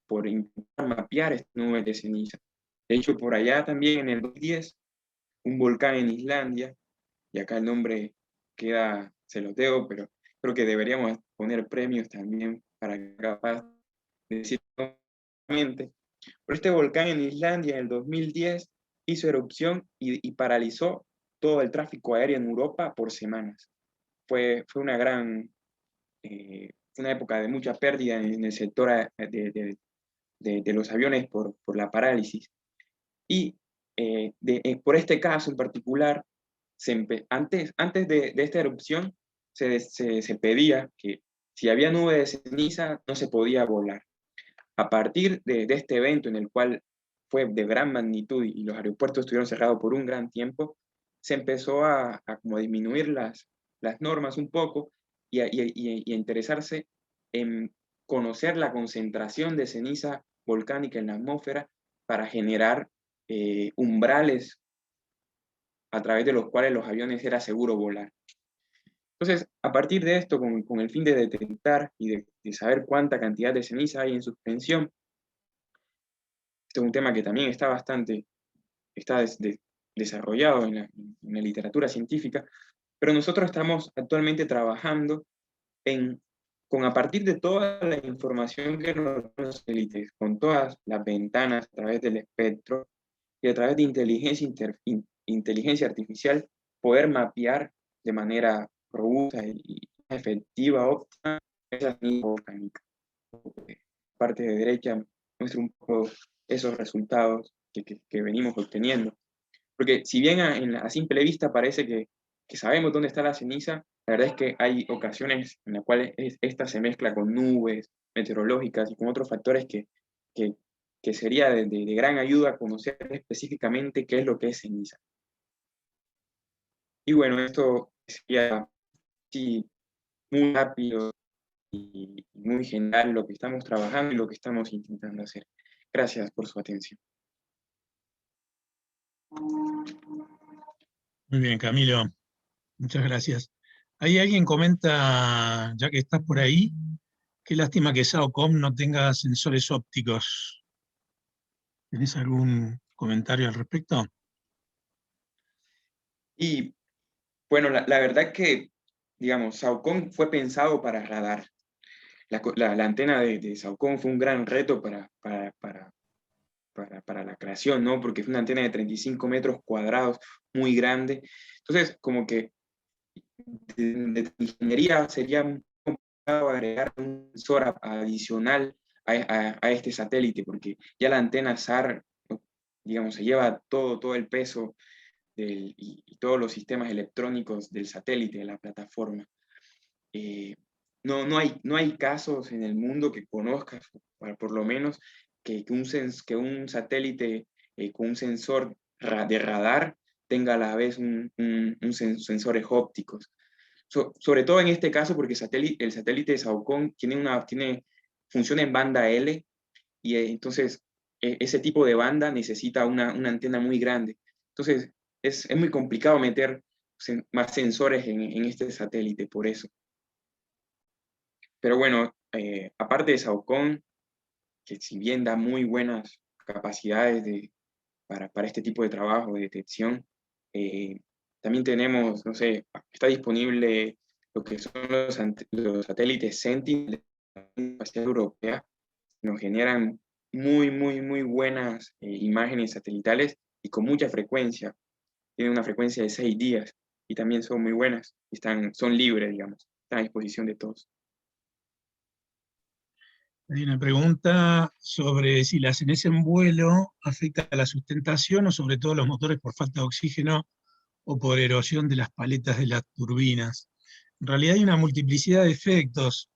por intentar mapear estas nubes de ceniza. De hecho, por allá también en el 2010, un volcán en Islandia, y acá el nombre queda celoteo, pero creo que deberíamos poner premios también para que capaz de decirlo nuevamente. Pero este volcán en Islandia en el 2010 hizo erupción y paralizó todo el tráfico aéreo en Europa por semanas. Fue una época de mucha pérdida en el sector de los aviones por la parálisis. Y por este caso en particular, antes de esta erupción, se pedía que si había nube de ceniza, no se podía volar. A partir de este evento, en el cual fue de gran magnitud y los aeropuertos estuvieron cerrados por un gran tiempo, se empezó a como disminuir las normas un poco, y a interesarse en conocer la concentración de ceniza volcánica en la atmósfera para generar umbrales a través de los cuales los aviones era seguro volar. Entonces, a partir de esto, con el fin de detectar y de saber cuánta cantidad de ceniza hay en suspensión, este es un tema que también está desarrollado en la literatura científica, pero nosotros estamos actualmente trabajando a partir de toda la información que nos dan los satélites, con todas las ventanas a través del espectro y a través de inteligencia artificial, poder mapear de manera robusta y efectiva, óptima, esa ceniza volcánica. Parte de derecha muestra un poco esos resultados que venimos obteniendo. Porque si bien a simple vista parece que sabemos dónde está la ceniza, la verdad es que hay ocasiones en las cuales esta se mezcla con nubes meteorológicas y con otros factores que sería de gran ayuda conocer específicamente qué es lo que es ceniza. Y bueno, esto sería sí, muy rápido y muy general lo que estamos trabajando y lo que estamos intentando hacer. Gracias por su atención. Muy bien, Camilo. Muchas gracias. Ahí alguien comenta, ya que estás por ahí, qué lástima que SAOCOM no tenga sensores ópticos. ¿Tenés algún comentario al respecto? Y bueno, la verdad que, digamos, SAOCOM fue pensado para radar. La antena de SAOCOM fue un gran reto para la creación, ¿no? Porque fue una antena de 35 metros cuadrados, muy grande. Entonces, como que de ingeniería sería muy complicado agregar un sensor adicional a este satélite, porque ya la antena SAR, digamos, se lleva todo el peso y todos los sistemas electrónicos del satélite, de la plataforma. No hay casos en el mundo que conozcas, por lo menos, que un satélite con un sensor de radar tenga a la vez sensores ópticos. Sobre todo en este caso, porque el satélite de SAOCOM tiene funciona en banda L, y entonces ese tipo de banda necesita una antena muy grande. Entonces es muy complicado meter más sensores en este satélite, por eso. Pero bueno, aparte de SAOCOM, que si bien da muy buenas capacidades para este tipo de trabajo de detección, también tenemos, no sé, está disponible lo que son los satélites Sentinel de la Agencia Espacial Europea, nos generan muy buenas imágenes satelitales y con mucha frecuencia. Tienen una frecuencia de 6 días y también son muy buenas, son libres, digamos, están a disposición de todos. Hay una pregunta sobre si la ceniza en vuelo afecta a la sustentación o sobre todo los motores por falta de oxígeno o por erosión de las paletas de las turbinas. En realidad hay una multiplicidad de efectos.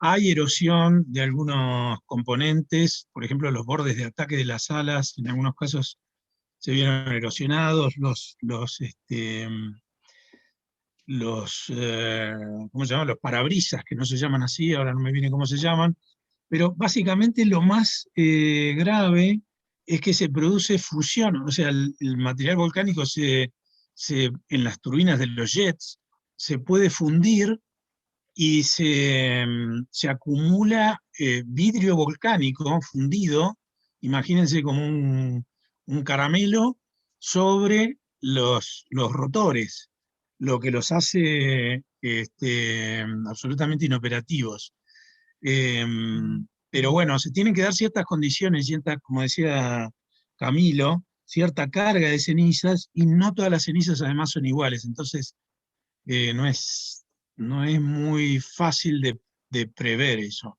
Hay erosión de algunos componentes, por ejemplo, los bordes de ataque de las alas, en algunos casos se vieron erosionados, ¿cómo se llaman? Los parabrisas, que no se llaman así, ahora no me viene cómo se llaman, pero básicamente lo más grave es que se produce fusión, o sea, el material volcánico en las turbinas de los jets se puede fundir y se acumula vidrio volcánico fundido, imagínense como un caramelo, sobre los rotores, lo que los hace absolutamente inoperativos. Pero bueno, se tienen que dar ciertas condiciones, como decía Camilo, cierta carga de cenizas, y no todas las cenizas además son iguales, entonces no es muy fácil de prever eso.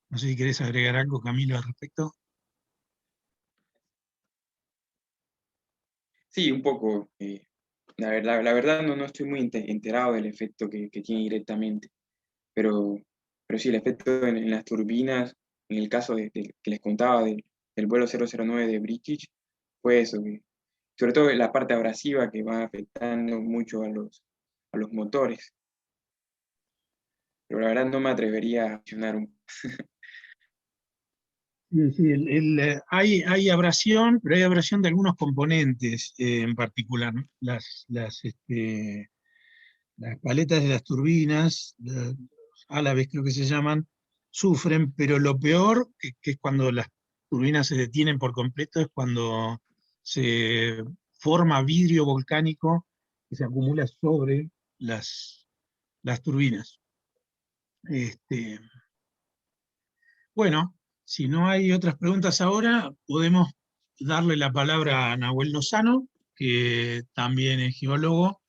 No sé si querés agregar algo, Camilo, al respecto. Sí, un poco. La verdad no estoy muy enterado del efecto que tiene directamente, pero sí, el efecto en las turbinas, en el caso que les contaba del vuelo 009 de British, fue eso, sobre todo la parte abrasiva que va afectando mucho a los motores. pero la verdad no me atrevería a mencionar un... Sí, sí, hay abrasión, pero hay abrasión de algunos componentes en particular, ¿no? Las paletas de las turbinas, álabes creo que se llaman, sufren, pero lo peor, que es cuando las turbinas se detienen por completo, es cuando se forma vidrio volcánico que se acumula sobre las turbinas. Bueno, si no hay otras preguntas ahora, podemos darle la palabra a Nahuel Lozano, que también es geólogo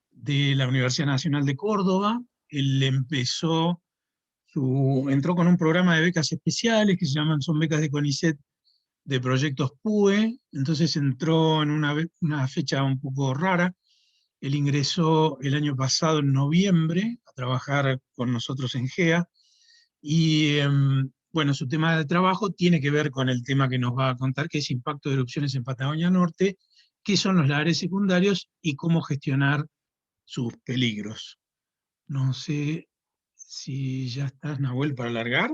de la Universidad Nacional de Córdoba. Él entró con un programa de becas especiales que son becas de CONICET de proyectos PUE, entonces entró en una fecha un poco rara. Él ingresó el año pasado, en noviembre, a trabajar con nosotros en GEA, y bueno, su tema de trabajo tiene que ver con el tema que nos va a contar, que es impacto de erupciones en Patagonia Norte, qué son los lagares secundarios y cómo gestionar sus peligros. No sé si ya estás, Nahuel, para alargar.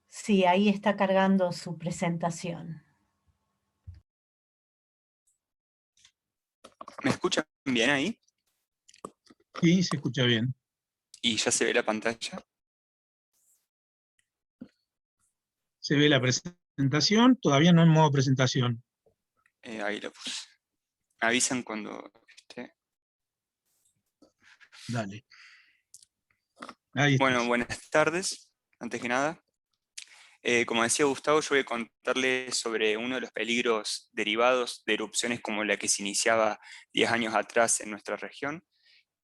Sí, ahí está cargando su presentación. ¿Me escuchan bien ahí? Sí, se escucha bien. ¿Y ya se ve la pantalla? Se ve la presentación, todavía no en modo presentación. Ahí la puse. Me avisan cuando esté. Dale. Ahí Bueno, estás. buenas tardes, antes que nada. Como decía Gustavo, yo voy a contarles sobre uno de los peligros derivados de erupciones como la que se iniciaba 10 años atrás en nuestra región,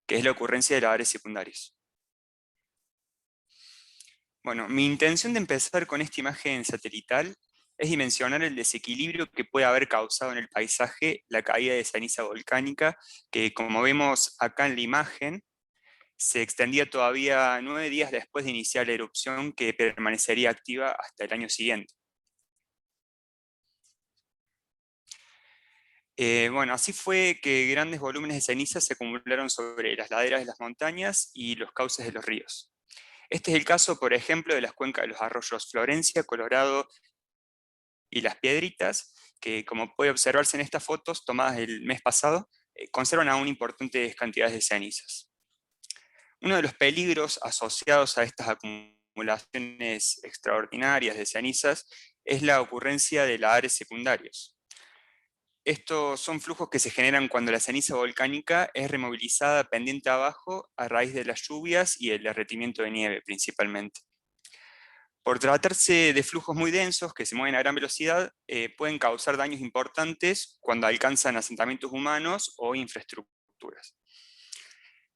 que es la ocurrencia de lagares secundarios. Bueno, mi intención de empezar con esta imagen satelital es dimensionar el desequilibrio que puede haber causado en el paisaje la caída de ceniza volcánica, que como vemos acá en la imagen, se extendía todavía 9 días después de iniciar la erupción, que permanecería activa hasta el año siguiente. Bueno, así fue que grandes volúmenes de ceniza se acumularon sobre las laderas de las montañas y los cauces de los ríos. Este es el caso, por ejemplo, de las cuencas de los arroyos Florencia, Colorado y Las Piedritas, que como puede observarse en estas fotos tomadas el mes pasado, conservan aún importantes cantidades de cenizas. Uno de los peligros asociados a estas acumulaciones extraordinarias de cenizas es la ocurrencia de lagares secundarios. Estos son flujos que se generan cuando la ceniza volcánica es removilizada pendiente abajo a raíz de las lluvias y el derretimiento de nieve principalmente. Por tratarse de flujos muy densos que se mueven a gran velocidad, pueden causar daños importantes cuando alcanzan asentamientos humanos o infraestructuras.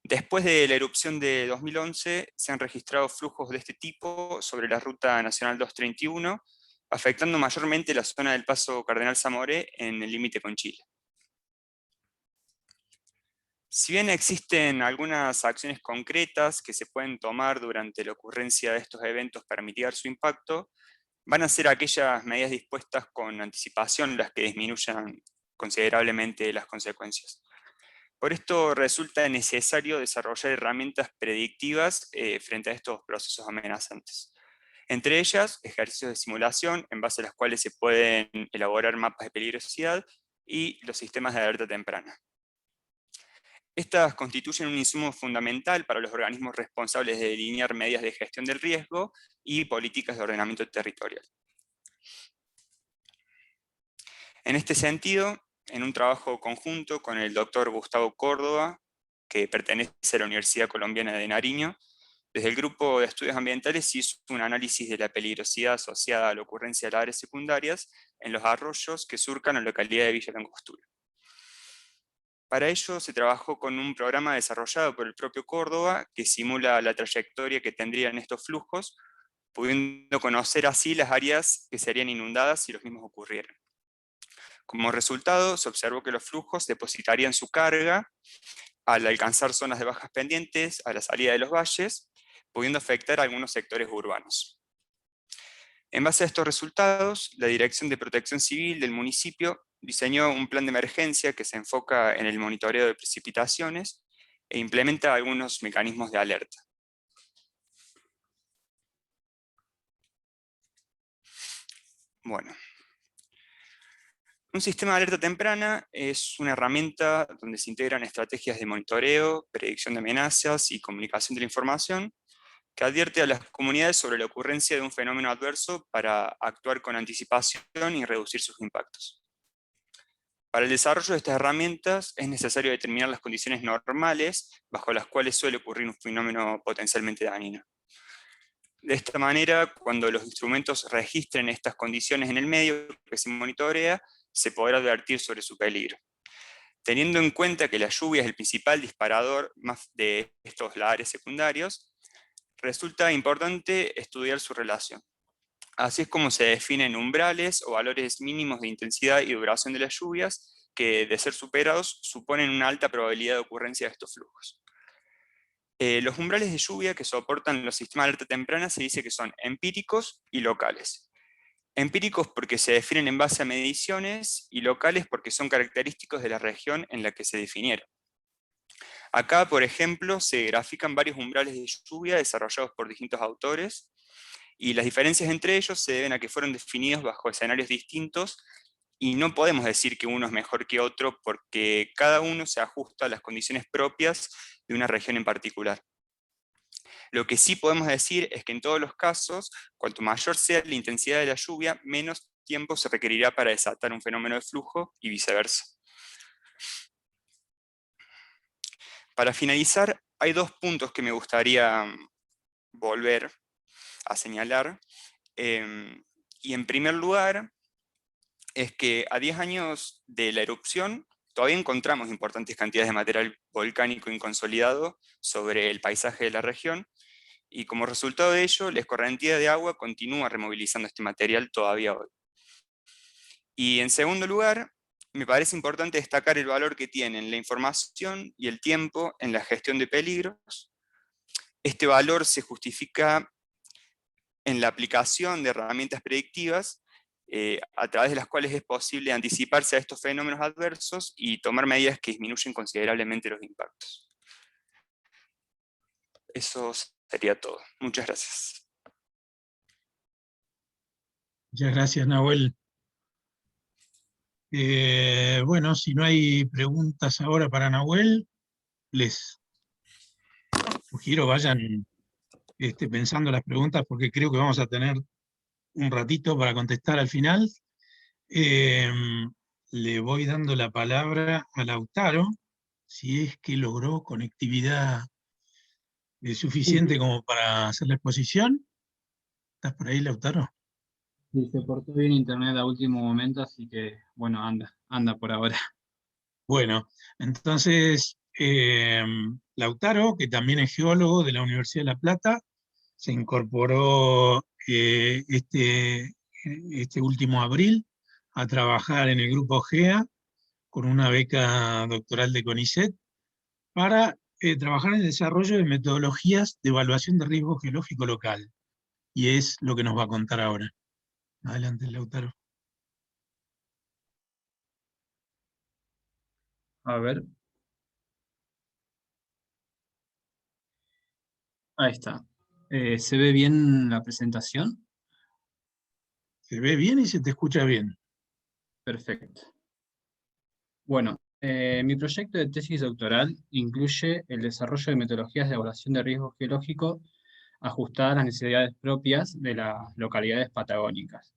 Después de la erupción de 2011, se han registrado flujos de este tipo sobre la Ruta Nacional 231, afectando mayormente la zona del Paso Cardenal Zamoré en el límite con Chile. Si bien existen algunas acciones concretas que se pueden tomar durante la ocurrencia de estos eventos para mitigar su impacto, van a ser aquellas medidas dispuestas con anticipación las que disminuyan considerablemente las consecuencias. Por esto resulta necesario desarrollar herramientas predictivas frente a estos procesos amenazantes. Entre ellas, ejercicios de simulación en base a las cuales se pueden elaborar mapas de peligrosidad y los sistemas de alerta temprana. Estas constituyen un insumo fundamental para los organismos responsables de delinear medidas de gestión del riesgo y políticas de ordenamiento territorial. En este sentido, en un trabajo conjunto con el doctor Gustavo Córdoba, que pertenece a la Universidad Colombiana de Nariño, desde el grupo de estudios ambientales se hizo un análisis de la peligrosidad asociada a la ocurrencia de lagares secundarias en los arroyos que surcan la localidad de Villa Langostura. Para ello se trabajó con un programa desarrollado por el propio Córdoba que simula la trayectoria que tendrían estos flujos, pudiendo conocer así las áreas que serían inundadas si los mismos ocurrieran. Como resultado, se observó que los flujos depositarían su carga al alcanzar zonas de bajas pendientes a la salida de los valles, pudiendo afectar a algunos sectores urbanos. En base a estos resultados, la Dirección de Protección Civil del municipio diseñó un plan de emergencia que se enfoca en el monitoreo de precipitaciones e implementa algunos mecanismos de alerta. Bueno, un sistema de alerta temprana es una herramienta donde se integran estrategias de monitoreo, predicción de amenazas y comunicación de la información, que advierte a las comunidades sobre la ocurrencia de un fenómeno adverso para actuar con anticipación y reducir sus impactos. Para el desarrollo de estas herramientas es necesario determinar las condiciones normales bajo las cuales suele ocurrir un fenómeno potencialmente dañino. De esta manera, cuando los instrumentos registren estas condiciones en el medio que se monitorea, se podrá advertir sobre su peligro. Teniendo en cuenta que la lluvia es el principal disparador de estos lagares secundarios, resulta importante estudiar su relación. Así es como se definen umbrales o valores mínimos de intensidad y duración de las lluvias que, de ser superados, suponen una alta probabilidad de ocurrencia de estos flujos. Los umbrales de lluvia que soportan los sistemas de alerta temprana se dice que son empíricos y locales. Empíricos porque se definen en base a mediciones y locales porque son característicos de la región en la que se definieron. Acá, por ejemplo, se grafican varios umbrales de lluvia desarrollados por distintos autores, y las diferencias entre ellos se deben a que fueron definidos bajo escenarios distintos, y no podemos decir que uno es mejor que otro porque cada uno se ajusta a las condiciones propias de una región en particular. Lo que sí podemos decir es que en todos los casos, cuanto mayor sea la intensidad de la lluvia, menos tiempo se requerirá para desatar un fenómeno de flujo y viceversa. Para finalizar, hay dos puntos que me gustaría volver a señalar. Y en primer lugar, es que a 10 años de la erupción, todavía encontramos importantes cantidades de material volcánico inconsolidado sobre el paisaje de la región, y como resultado de ello, la escorrentía de agua continúa removilizando este material todavía hoy. Y en segundo lugar, me parece importante destacar el valor que tienen la información y el tiempo en la gestión de peligros. Este valor se justifica en la aplicación de herramientas predictivas a través de las cuales es posible anticiparse a estos fenómenos adversos y tomar medidas que disminuyen considerablemente los impactos. Eso sería todo. Muchas gracias. Muchas gracias, Nahuel. Bueno, si no hay preguntas ahora para Nahuel, les sugiero vayan pensando las preguntas porque creo que vamos a tener un ratito para contestar al final. Le voy dando la palabra a Lautaro, si es que logró conectividad suficiente como para hacer la exposición. ¿Estás por ahí, Lautaro? Sí, se portó bien internet a último momento, así que, bueno, anda por ahora. Bueno, entonces, Lautaro, que también es geólogo de la Universidad de La Plata, se incorporó este último abril a trabajar en el grupo GEA con una beca doctoral de CONICET para trabajar en el desarrollo de metodologías de evaluación de riesgo geológico local. Y es lo que nos va a contar ahora. Adelante, Lautaro. A ver. Ahí está. ¿Se ve bien la presentación? Se ve bien y se te escucha bien. Perfecto. Bueno, mi proyecto de tesis doctoral incluye el desarrollo de metodologías de evaluación de riesgo geológico ajustadas a las necesidades propias de las localidades patagónicas.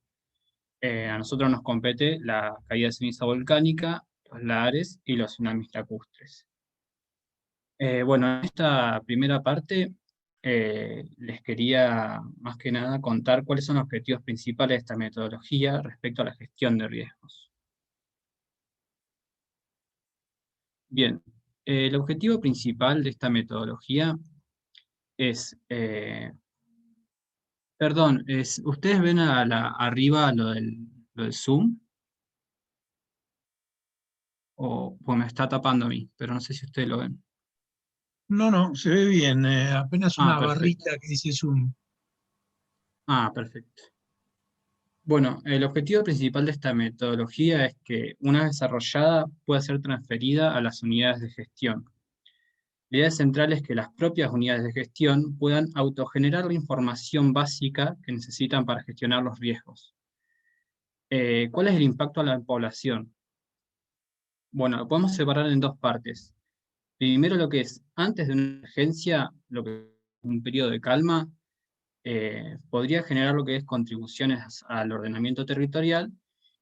A nosotros nos compete la caída de ceniza volcánica, los lahares y los tsunamis lacustres. Bueno, en esta primera parte les quería más que nada contar cuáles son los objetivos principales de esta metodología respecto a la gestión de riesgos. Bien, el objetivo principal de esta metodología es, ¿ustedes ven arriba lo del zoom? O pues me está tapando a mí, pero no sé si ustedes lo ven. No, se ve bien, apenas una perfecto. barrita que dice zoom. Perfecto. Bueno, el objetivo principal de esta metodología es que, una vez desarrollada, pueda ser transferida a las unidades de gestión. La idea central es que las propias unidades de gestión puedan autogenerar la información básica que necesitan para gestionar los riesgos. ¿Cuál es el impacto a la población? Bueno, lo podemos separar en dos partes. Primero, lo que es antes de una emergencia, lo que es un periodo de calma, podría generar lo que es contribuciones al ordenamiento territorial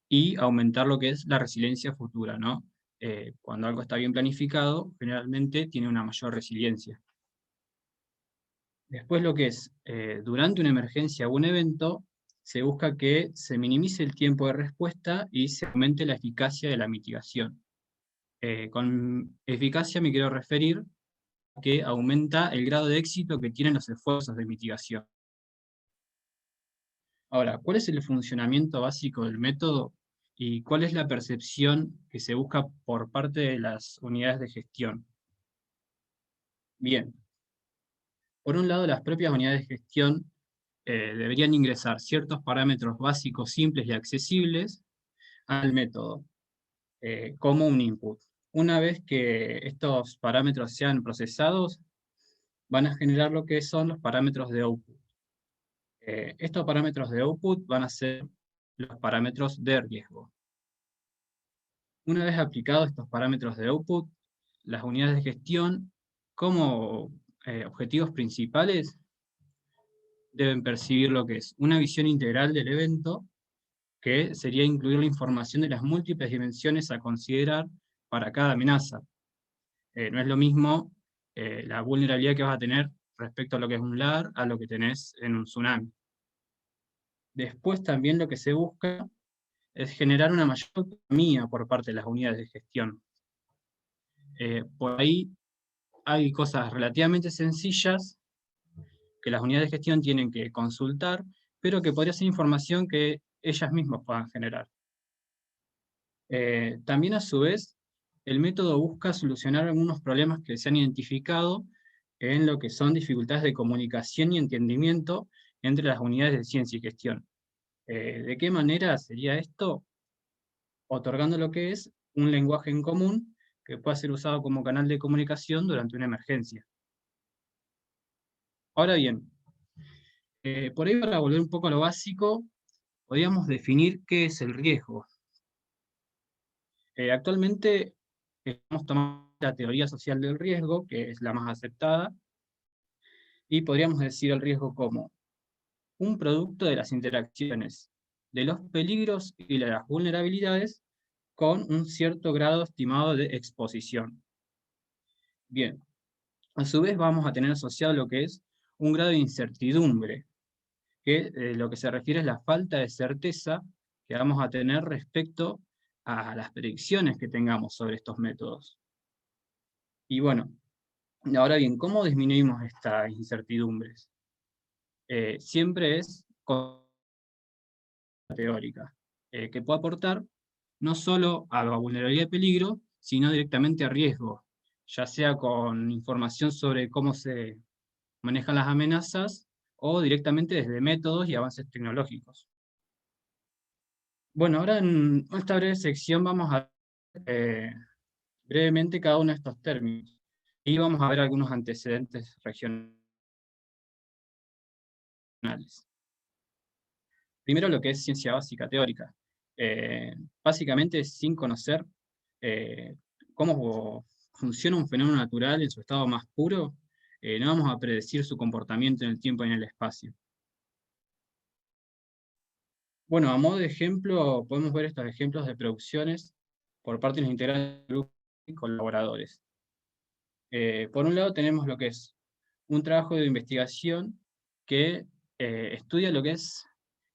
y aumentar lo que es la resiliencia futura, ¿no? Cuando algo está bien planificado, generalmente tiene una mayor resiliencia. Después lo que es, durante una emergencia o un evento, se busca que se minimice el tiempo de respuesta y se aumente la eficacia de la mitigación. Con eficacia me quiero referir a que aumenta el grado de éxito que tienen los esfuerzos de mitigación. Ahora, ¿cuál es el funcionamiento básico del método y cuál es la percepción que se busca por parte de las unidades de gestión? Bien, por un lado, las propias unidades de gestión deberían ingresar ciertos parámetros básicos, simples y accesibles al método, como un input. Una vez que estos parámetros sean procesados, van a generar lo que son los parámetros de output. Estos parámetros de output van a ser los parámetros de riesgo. Una vez aplicados estos parámetros de output, las unidades de gestión, como objetivos principales, deben percibir lo que es una visión integral del evento, que sería incluir la información de las múltiples dimensiones a considerar para cada amenaza. No es lo mismo la vulnerabilidad que vas a tener respecto a lo que es un LAR a lo que tenés en un tsunami. Después también lo que se busca es generar una mayor autonomía por parte de las unidades de gestión. Por ahí hay cosas relativamente sencillas que las unidades de gestión tienen que consultar, pero que podría ser información que ellas mismas puedan generar. También a su vez, el método busca solucionar algunos problemas que se han identificado en lo que son dificultades de comunicación y entendimiento entre las unidades de ciencia y gestión. ¿De qué manera sería esto? Otorgando lo que es un lenguaje en común que pueda ser usado como canal de comunicación durante una emergencia. Ahora bien, por ahí para volver un poco a lo básico, podríamos definir qué es el riesgo. Actualmente estamos tomando la teoría social del riesgo, que es la más aceptada, y podríamos decir el riesgo como un producto de las interacciones de los peligros y de las vulnerabilidades con un cierto grado estimado de exposición. Bien, a su vez vamos a tener asociado lo que es un grado de incertidumbre, que lo que se refiere es la falta de certeza que vamos a tener respecto a las predicciones que tengamos sobre estos métodos. Y bueno, ahora bien, ¿cómo disminuimos estas incertidumbres? Siempre es con teórica, que puede aportar no solo a la vulnerabilidad y peligro, sino directamente a riesgo, ya sea con información sobre cómo se manejan las amenazas, o directamente desde métodos y avances tecnológicos. Bueno, ahora en esta breve sección vamos a ver brevemente cada uno de estos términos, y vamos a ver algunos antecedentes regionales. Primero lo que es ciencia básica teórica. Básicamente, sin conocer cómo funciona un fenómeno natural en su estado más puro, no vamos a predecir su comportamiento en el tiempo y en el espacio. Bueno, a modo de ejemplo, podemos ver estos ejemplos de producciones por parte de los integrantes del grupo y colaboradores. Por un lado tenemos lo que es un trabajo de investigación que estudia lo que es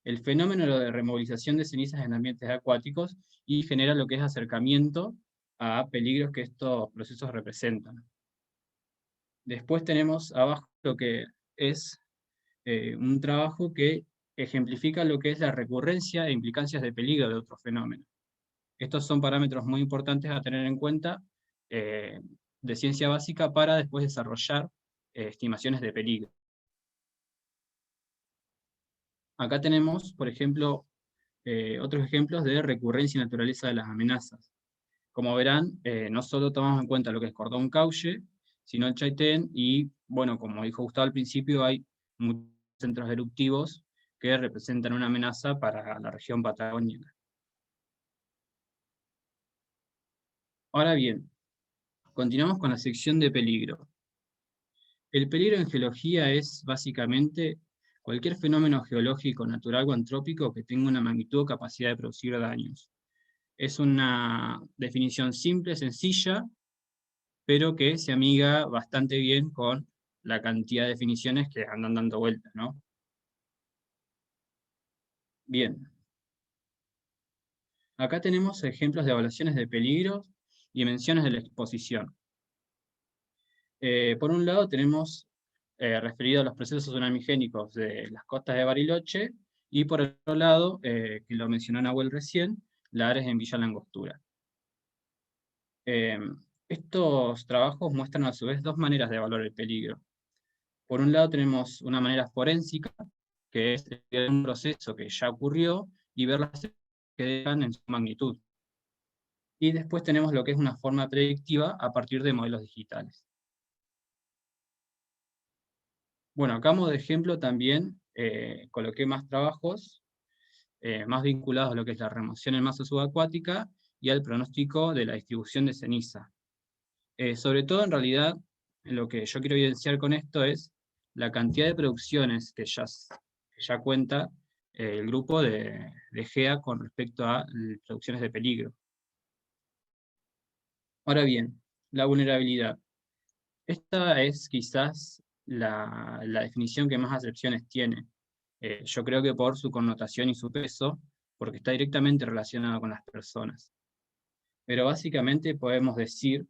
el fenómeno de removilización de cenizas en ambientes acuáticos y genera lo que es acercamiento a peligros que estos procesos representan. Después tenemos abajo lo que es un trabajo que ejemplifica lo que es la recurrencia e implicancias de peligro de otros fenómenos. Estos son parámetros muy importantes a tener en cuenta de ciencia básica para después desarrollar estimaciones de peligro. Acá tenemos, por ejemplo, otros ejemplos de recurrencia y naturaleza de las amenazas. Como verán, no solo tomamos en cuenta lo que es cordón cauche, sino el Chaitén, y bueno, como dijo Gustavo al principio, hay muchos centros eruptivos que representan una amenaza para la región patagónica. Ahora bien, continuamos con la sección de peligro. El peligro en geología es básicamente cualquier fenómeno geológico, natural o antrópico que tenga una magnitud o capacidad de producir daños. Es una definición simple, sencilla, pero que se amiga bastante bien con la cantidad de definiciones que andan dando vueltas, ¿no? Bien. Acá tenemos ejemplos de evaluaciones de peligros y menciones de la exposición. Por un lado tenemos referido a los procesos tsunamigénicos de las costas de Bariloche, y por el otro lado, que lo mencionó Nahuel recién, la Ares en Villa Langostura. Estos trabajos muestran a su vez dos maneras de evaluar el peligro. Por un lado tenemos una manera forénsica, que es un proceso que ya ocurrió y ver las que dejan en su magnitud. Y después tenemos lo que es una forma predictiva a partir de modelos digitales. Bueno, acá como de ejemplo también coloqué más trabajos más vinculados a lo que es la remoción en masa subacuática y al pronóstico de la distribución de ceniza. Sobre todo, en realidad, lo que yo quiero evidenciar con esto es la cantidad de producciones que ya cuenta el grupo de GEA con respecto a producciones de peligro. Ahora bien, la vulnerabilidad. Esta es quizás la definición que más acepciones tiene. Yo creo que por su connotación y su peso, porque está directamente relacionado con las personas. Pero básicamente podemos decir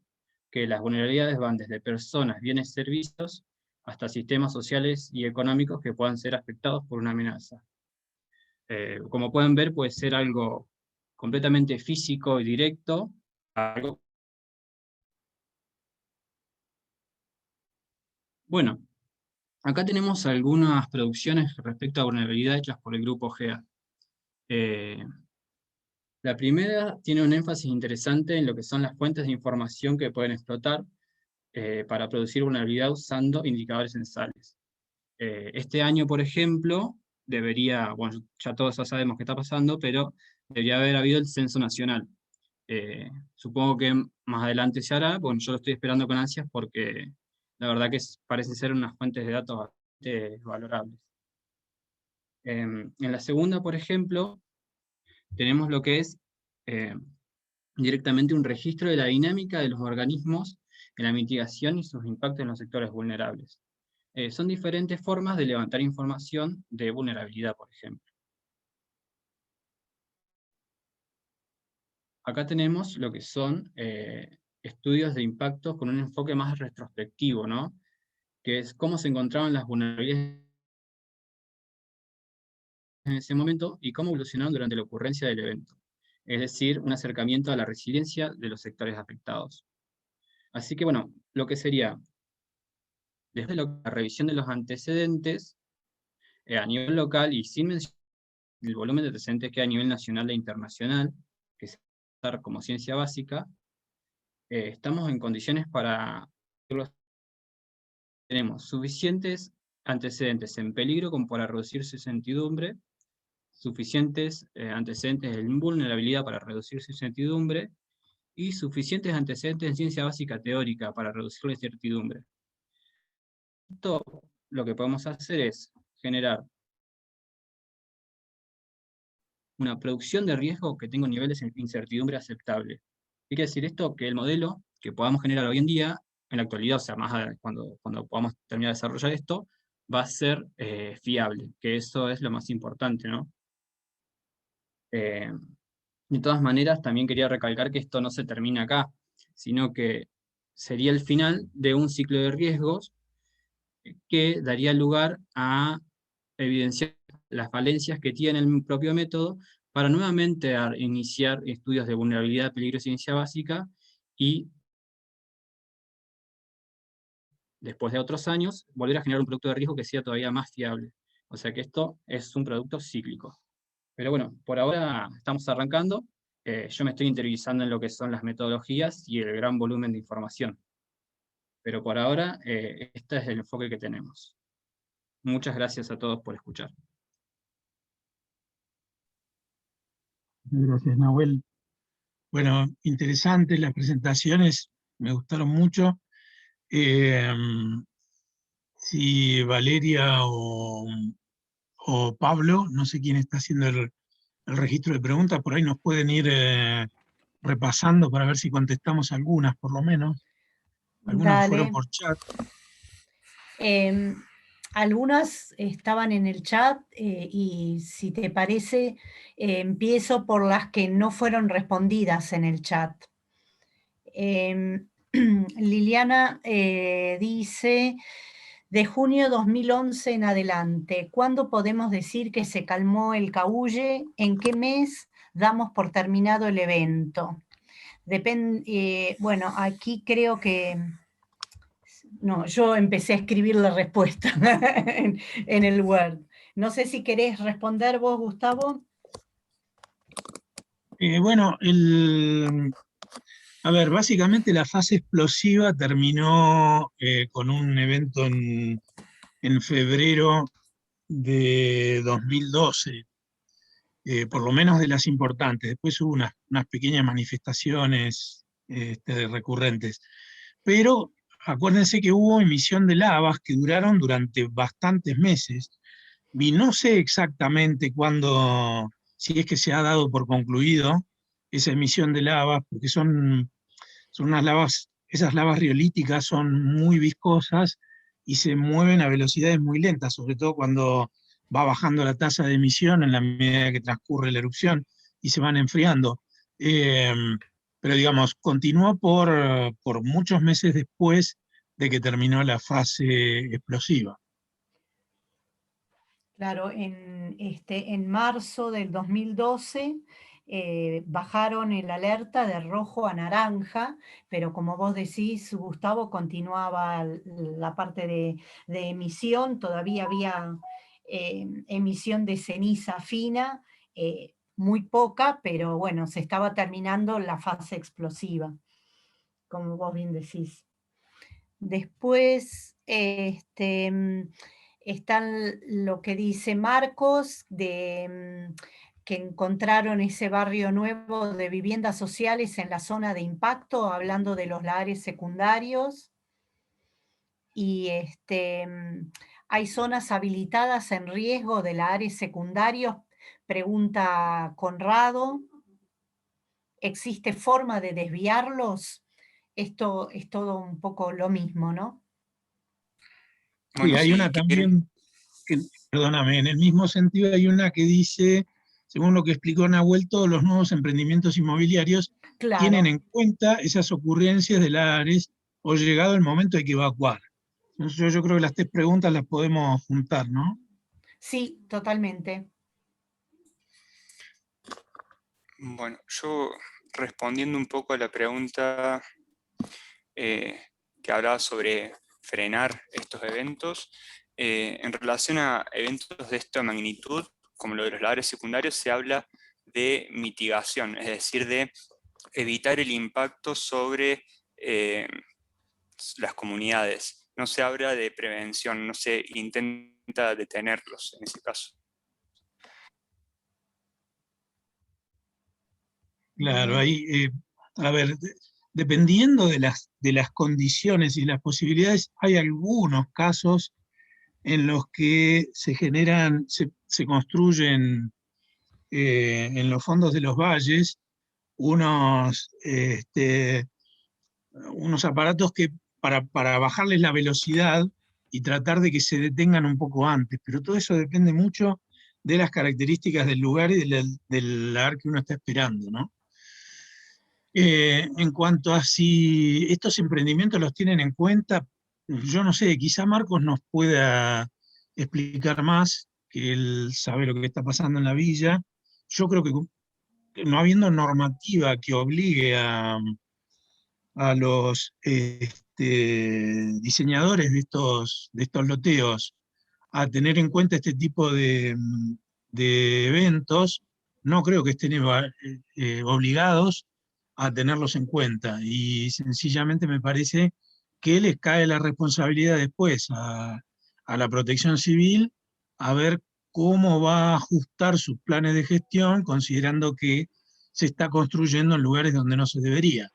que las vulnerabilidades van desde personas, bienes, servicios, hasta sistemas sociales y económicos que puedan ser afectados por una amenaza. Como pueden ver, puede ser algo completamente físico y directo, algo... Bueno, acá tenemos algunas producciones respecto a vulnerabilidad hechas por el grupo GEA. La primera tiene un énfasis interesante en lo que son las fuentes de información que pueden explotar para producir vulnerabilidad usando indicadores censales. Este año, por ejemplo, debería, bueno, ya todos ya sabemos qué está pasando, pero debería haber habido el censo nacional. Supongo que más adelante se hará, bueno, yo lo estoy esperando con ansias porque la verdad que parece ser unas fuentes de datos bastante valorables. En la segunda, por ejemplo, tenemos lo que es directamente un registro de la dinámica de los organismos en la mitigación y sus impactos en los sectores vulnerables. Son diferentes formas de levantar información de vulnerabilidad, por ejemplo. Acá tenemos lo que son estudios de impactos con un enfoque más retrospectivo, ¿no? Que es cómo se encontraban las vulnerabilidades en ese momento y cómo evolucionaron durante la ocurrencia del evento. Es decir, un acercamiento a la resiliencia de los sectores afectados. Así que bueno, lo que sería, desde la revisión de los antecedentes, a nivel local y sin mencionar el volumen de antecedentes que hay a nivel nacional e internacional, que se va a dar como ciencia básica, estamos en condiciones para... Tenemos suficientes antecedentes en peligro como para reducir su incertidumbre, suficientes antecedentes en vulnerabilidad para reducir su incertidumbre, y suficientes antecedentes en ciencia básica teórica para reducir la incertidumbre. Esto lo que podemos hacer es generar una producción de riesgo que tenga niveles de incertidumbre aceptable. ¿Qué quiere decir esto? Que el modelo que podamos generar hoy en día, en la actualidad, o sea, más cuando podamos terminar de desarrollar esto, va a ser fiable, que eso es lo más importante, ¿no? De todas maneras, también quería recalcar que esto no se termina acá, sino que sería el final de un ciclo de riesgos que daría lugar a evidenciar las falencias que tiene el propio método para nuevamente iniciar estudios de vulnerabilidad, peligro y ciencia básica, y después de otros años, volver a generar un producto de riesgo que sea todavía más fiable. O sea que esto es un producto cíclico. Pero bueno, por ahora estamos arrancando. Yo me estoy interiorizando en lo que son las metodologías y el gran volumen de información. Pero por ahora, este es el enfoque que tenemos. Muchas gracias a todos por escuchar. Gracias, Nahuel. Bueno, interesantes las presentaciones, me gustaron mucho. Si Valeria o Pablo, no sé quién está haciendo el registro de preguntas, por ahí nos pueden ir repasando para ver si contestamos algunas, por lo menos. Algunas fueron Dale. por chat. Algunas estaban en el chat y si te parece, empiezo por las que no fueron respondidas en el chat. Liliana dice, de junio 2011 en adelante, ¿cuándo podemos decir que se calmó el caulle? ¿En qué mes damos por terminado el evento? Bueno, aquí creo que... No, yo empecé a escribir la respuesta en el Word. No sé si querés responder vos, Gustavo. Bueno, a ver, básicamente la fase explosiva terminó con un evento en febrero de 2012, por lo menos de las importantes. Después hubo unas pequeñas manifestaciones recurrentes. Pero acuérdense que hubo emisión de lavas que duraron durante bastantes meses. Y no sé exactamente cuándo, si es que se ha dado por concluido esa emisión de lavas, porque son unas lavas, esas lavas riolíticas son muy viscosas y se mueven a velocidades muy lentas, sobre todo cuando va bajando la tasa de emisión en la medida que transcurre la erupción y se van enfriando. Pero digamos, continuó por muchos meses después de que terminó la fase explosiva. Claro, en marzo del 2012 bajaron el alerta de rojo a naranja, pero como vos decís, Gustavo, continuaba la parte de emisión, todavía había emisión de ceniza fina, muy poca, pero bueno, se estaba terminando la fase explosiva, como vos bien decís. Después, está lo que dice Marcos, que encontraron ese barrio nuevo de viviendas sociales en la zona de impacto, hablando de los lares secundarios. Y hay zonas habilitadas en riesgo de lares secundarios, pregunta Conrado. ¿Existe forma de desviarlos? Esto es todo un poco lo mismo, ¿no? Bueno, y hay una también, perdóname, en el mismo sentido hay una que dice, según lo que explicó Nahuel, todos los nuevos emprendimientos inmobiliarios tienen en cuenta esas ocurrencias de lares o llegado el momento hay que evacuar. Entonces yo creo que las tres preguntas las podemos juntar, ¿no? Sí, totalmente. Bueno, yo respondiendo un poco a la pregunta que hablaba sobre frenar estos eventos, en relación a eventos de esta magnitud, como lo de los lares secundarios, se habla de mitigación, es decir, de evitar el impacto sobre las comunidades. No se habla de prevención, no se intenta detenerlos en ese caso. Claro, ahí, a ver, dependiendo de las condiciones y las posibilidades, hay algunos casos en los que se generan, se construyen en los fondos de los valles unos aparatos que para bajarles la velocidad y tratar de que se detengan un poco antes, pero todo eso depende mucho de las características del lugar y del lugar que uno está esperando, ¿no? En cuanto a si estos emprendimientos los tienen en cuenta, yo no sé, quizá Marcos nos pueda explicar más, que él sabe lo que está pasando en la villa. Yo creo que no habiendo normativa que obligue a los diseñadores de estos loteos a tener en cuenta este tipo de eventos, no creo que estén obligados a tenerlos en cuenta, y sencillamente me parece que les cae la responsabilidad después a la Protección Civil a ver cómo va a ajustar sus planes de gestión, considerando que se está construyendo en lugares donde no se debería.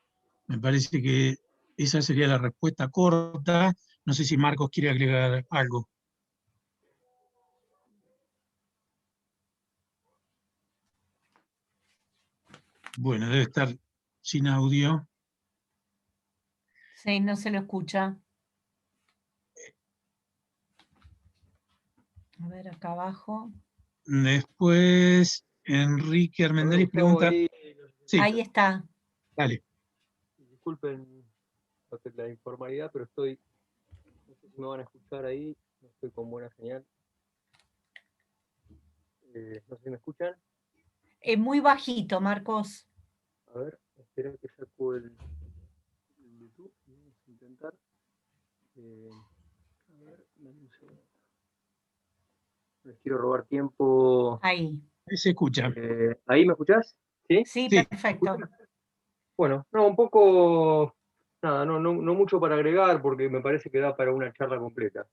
Me parece que esa sería la respuesta corta. No sé si Marcos quiere agregar algo. Bueno, debe estar sin audio. Sí, no se lo escucha. A ver, acá abajo. Después, Enrique Armendáriz pregunta... Ahí, Sí, Ahí está. dale. disculpen la informalidad, pero no sé si me van a escuchar ahí, no estoy con buena señal. No sé si me escuchan. Muy bajito, Marcos. A ver, espera que saco el Bluetooth. Vamos a intentar. A ver, dame un segundo. Les quiero robar tiempo. Ahí. Ahí se escucha. ¿Ahí me escuchás? ¿Sí? Sí, Sí. perfecto. Bueno, no, un poco, nada, no mucho para agregar porque me parece que da para una charla completa.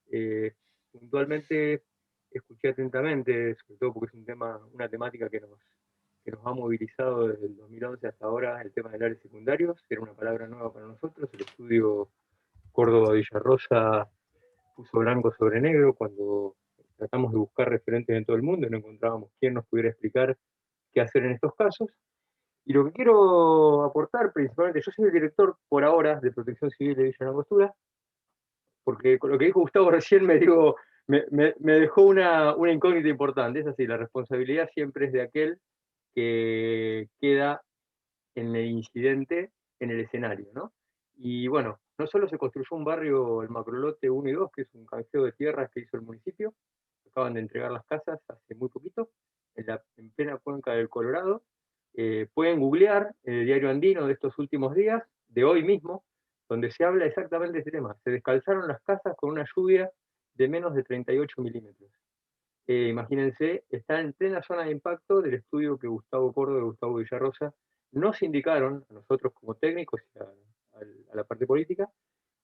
Puntualmente escuché atentamente, sobre todo porque es una temática que nos ha movilizado desde el 2011 hasta ahora, el tema del área secundarios, que era una palabra nueva para nosotros. El estudio Córdoba-Villarrosa puso blanco sobre negro cuando tratamos de buscar referentes en todo el mundo y no encontrábamos quién nos pudiera explicar qué hacer en estos casos. Y lo que quiero aportar principalmente, yo soy el director por ahora de Protección Civil de Villa Langostura, porque con lo que dijo Gustavo recién me dejó una incógnita importante. Es así, la responsabilidad siempre es de aquel que queda en el incidente, en el escenario, ¿no? Y bueno, no solo se construyó un barrio, el Macrolote 1 y 2, que es un canjeo de tierras que hizo el municipio, acaban de entregar las casas hace muy poquito, en plena cuenca del Colorado. Pueden googlear el diario andino de estos últimos días, de hoy mismo, donde se habla exactamente de este tema. Se descalzaron las casas con una lluvia de menos de 38 milímetros. Imagínense, está en plena zona de impacto del estudio que Gustavo Córdoba y Gustavo Villarrosa nos indicaron a nosotros como técnicos y a la parte política,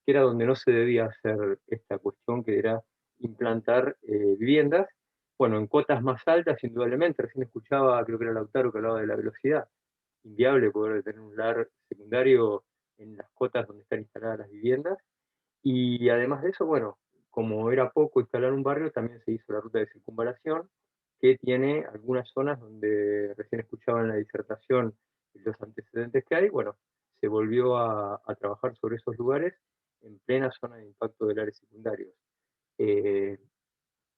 que era donde no se debía hacer esta cuestión, que era implantar viviendas, bueno, en cotas más altas, indudablemente. Recién escuchaba, creo que era Lautaro, que hablaba de la velocidad. Inviable poder tener un LAR secundario en las cotas donde están instaladas las viviendas. Y además de eso, bueno, como era poco instalar un barrio, también se hizo la ruta de circunvalación, que tiene algunas zonas donde recién escuchaba en la disertación los antecedentes que hay. Bueno, se volvió a trabajar sobre esos lugares en plena zona de impacto del área secundario.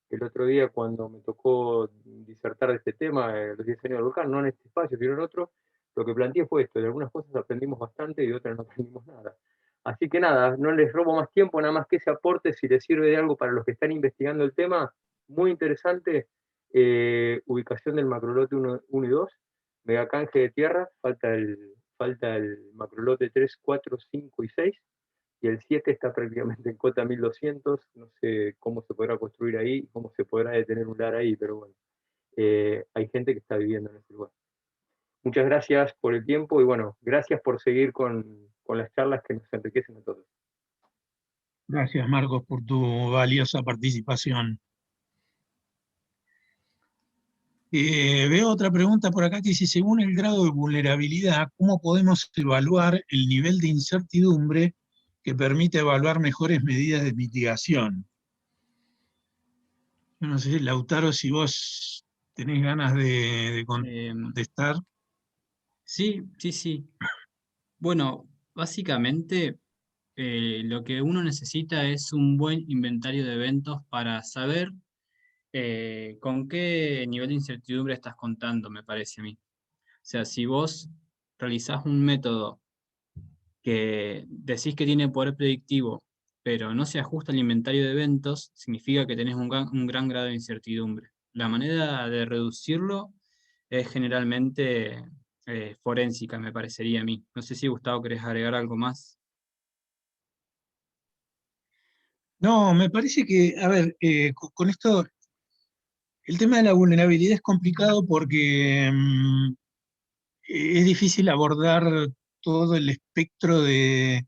El otro día, cuando me tocó disertar de este tema, los 10 años del volcán, no en este espacio, sino en otro, lo que planteé fue esto: de algunas cosas aprendimos bastante y de otras no aprendimos nada. Así que nada, no les robo más tiempo, nada más que ese aporte, si les sirve de algo para los que están investigando el tema, muy interesante. Ubicación del macrolote 1 y 2, mega canje de tierra, falta el macrolote 3, 4, 5 y 6, y el 7 está prácticamente en cota 1200, no sé cómo se podrá construir ahí, cómo se podrá detener un LAR ahí, pero bueno, hay gente que está viviendo en ese lugar. Muchas gracias por el tiempo y bueno, gracias por seguir con las charlas que nos enriquecen a todos. Gracias, Marcos, por tu valiosa participación. Veo otra pregunta por acá que dice: según el grado de vulnerabilidad, ¿cómo podemos evaluar el nivel de incertidumbre que permite evaluar mejores medidas de mitigación? Yo no sé, Lautaro, si vos tenés ganas de contestar. Sí. Bueno, básicamente lo que uno necesita es un buen inventario de eventos para saber con qué nivel de incertidumbre estás contando, me parece a mí. O sea, si vos realizás un método que decís que tiene poder predictivo, pero no se ajusta al inventario de eventos, significa que tenés un gran grado de incertidumbre. La manera de reducirlo es generalmente forénsica, me parecería a mí. No sé si, Gustavo, querés agregar algo más. No, me parece que, a ver, con esto El tema de la vulnerabilidad es complicado porque es difícil abordar todo el espectro de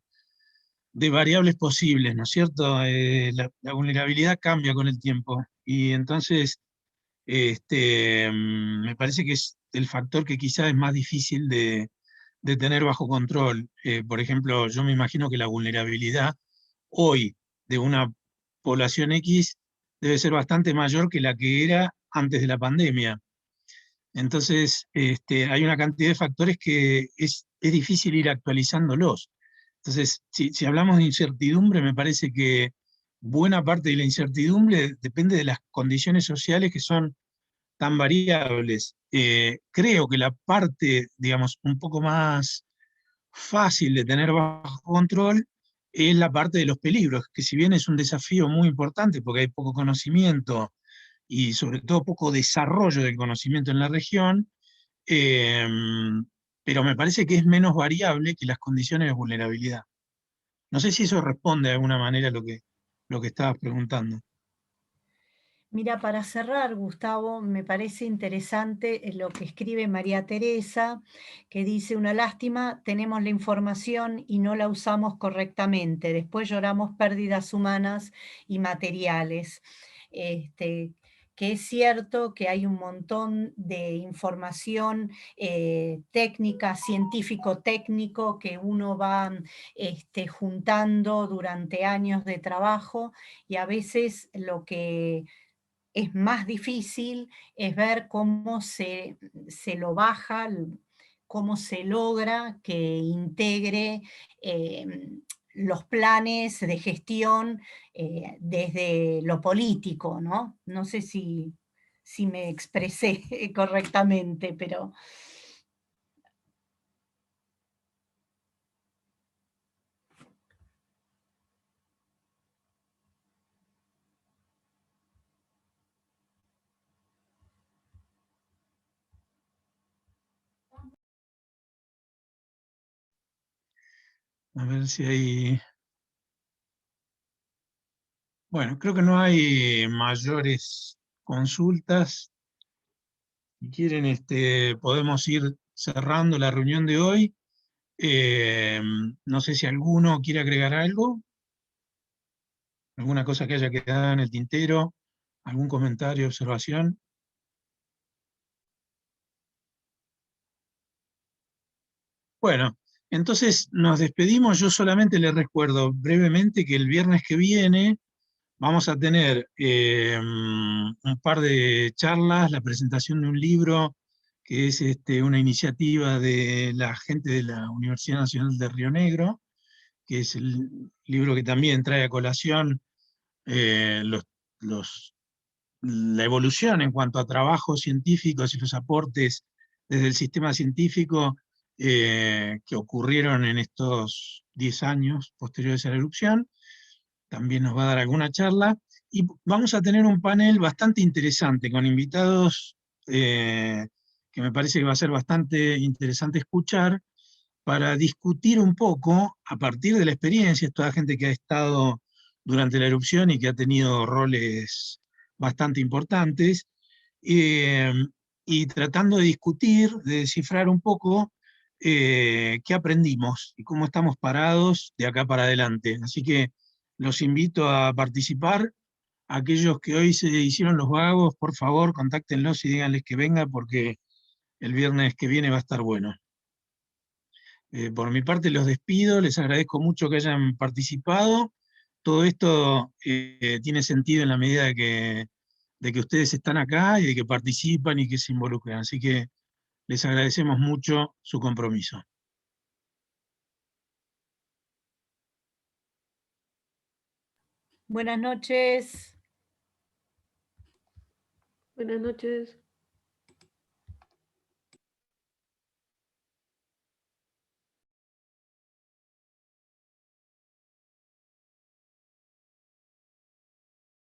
variables posibles, ¿no es cierto? La vulnerabilidad cambia con el tiempo y entonces me parece que es el factor que quizás es más difícil de tener bajo control. Por ejemplo, yo me imagino que la vulnerabilidad hoy de una población X debe ser bastante mayor que la que era antes de la pandemia. Entonces, hay una cantidad de factores que es difícil ir actualizándolos. Entonces, si hablamos de incertidumbre, me parece que buena parte de la incertidumbre depende de las condiciones sociales que son tan variables. Creo que la parte, digamos, un poco más fácil de tener bajo control es la parte de los peligros, que si bien es un desafío muy importante porque hay poco conocimiento y sobre todo poco desarrollo del conocimiento en la región, eh, pero me parece que es menos variable que las condiciones de vulnerabilidad. No sé si eso responde de alguna manera a lo que estabas preguntando. Mira, para cerrar, Gustavo, me parece interesante lo que escribe María Teresa, que dice, una lástima, tenemos la información y no la usamos correctamente, después lloramos pérdidas humanas y materiales. Que es cierto que hay un montón de información técnica, científico-técnico, que uno va juntando durante años de trabajo, y a veces lo que es más difícil es ver cómo se lo baja, cómo se logra que integre los planes de gestión desde lo político, ¿no? No sé si me expresé correctamente, pero... A ver si hay... Bueno, creo que no hay mayores consultas. Si quieren, podemos ir cerrando la reunión de hoy. No sé si alguno quiere agregar algo, alguna cosa que haya quedado en el tintero, algún comentario, observación. Bueno, entonces nos despedimos. Yo solamente les recuerdo brevemente que el viernes que viene vamos a tener un par de charlas, la presentación de un libro que es una iniciativa de la gente de la Universidad Nacional de Río Negro, que es el libro que también trae a colación eh, los- la evolución en cuanto a trabajos científicos y los aportes desde el sistema científico que ocurrieron en estos 10 años posteriores a la erupción. También nos va a dar alguna charla, y vamos a tener un panel bastante interesante con invitados que me parece que va a ser bastante interesante escuchar para discutir un poco, a partir de la experiencia, toda gente que ha estado durante la erupción y que ha tenido roles bastante importantes, eh, y tratando de discutir, de descifrar un poco qué aprendimos y cómo estamos parados de acá para adelante. Así que los invito a participar. Aquellos que hoy se hicieron los vagos, por favor, contáctenlos y díganles que venga porque el viernes que viene va a estar bueno. Por mi parte los despido, les agradezco mucho que hayan participado. Todo esto tiene sentido en la medida de que ustedes están acá y de que participan y que se involucran. Así que les agradecemos mucho su compromiso. Buenas noches. Buenas noches.